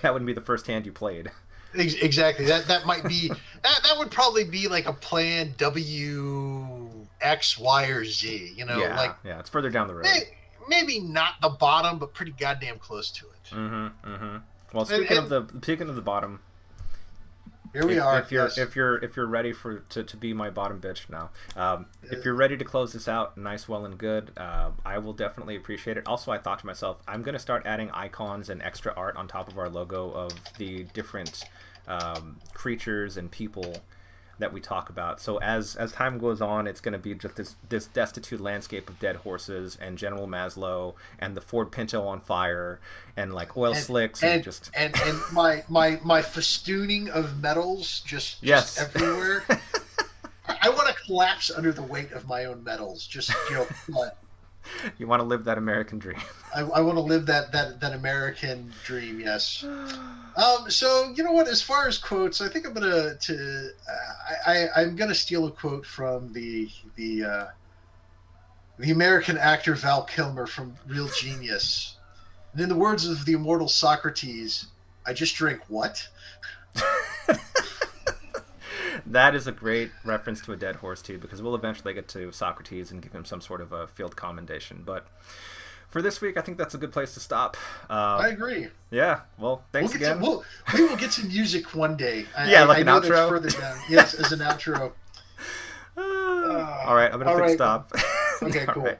That wouldn't be the first hand you played. Exactly. That might be that would probably be like a plan W, X, Y, or Z. You know, yeah, it's further down the road. Maybe not the bottom, but pretty goddamn close to it. Mm-hmm. Mm-hmm. Well, speaking of the bottom, here we are. If you're ready to be my bottom bitch now, if you're ready to close this out, nice, well, and good, I will definitely appreciate it. Also, I thought to myself, I'm gonna start adding icons and extra art on top of our logo of the different creatures and people that we talk about. So as time goes on, it's going to be just this destitute landscape of dead horses and General Maslow and the Ford Pinto on fire and like oil slicks and my festooning of medals just everywhere. I want to collapse under the weight of my own medals. Just, you know, you want to live that American dream. I want to live that American dream. Yes. So you know what? As far as quotes, I think I'm gonna steal a quote from the American actor Val Kilmer from Real Genius. And in the words of the immortal Socrates, "I just drink what?" That is a great reference to a dead horse too, because we'll eventually get to Socrates and give him some sort of a field commendation. But for this week, I think that's a good place to stop. I agree. Yeah. Well, thanks again. We will get to music one day. Like an outro. Further down. Yes, as an outro. All right. I'm gonna stop. Okay. Cool. Right.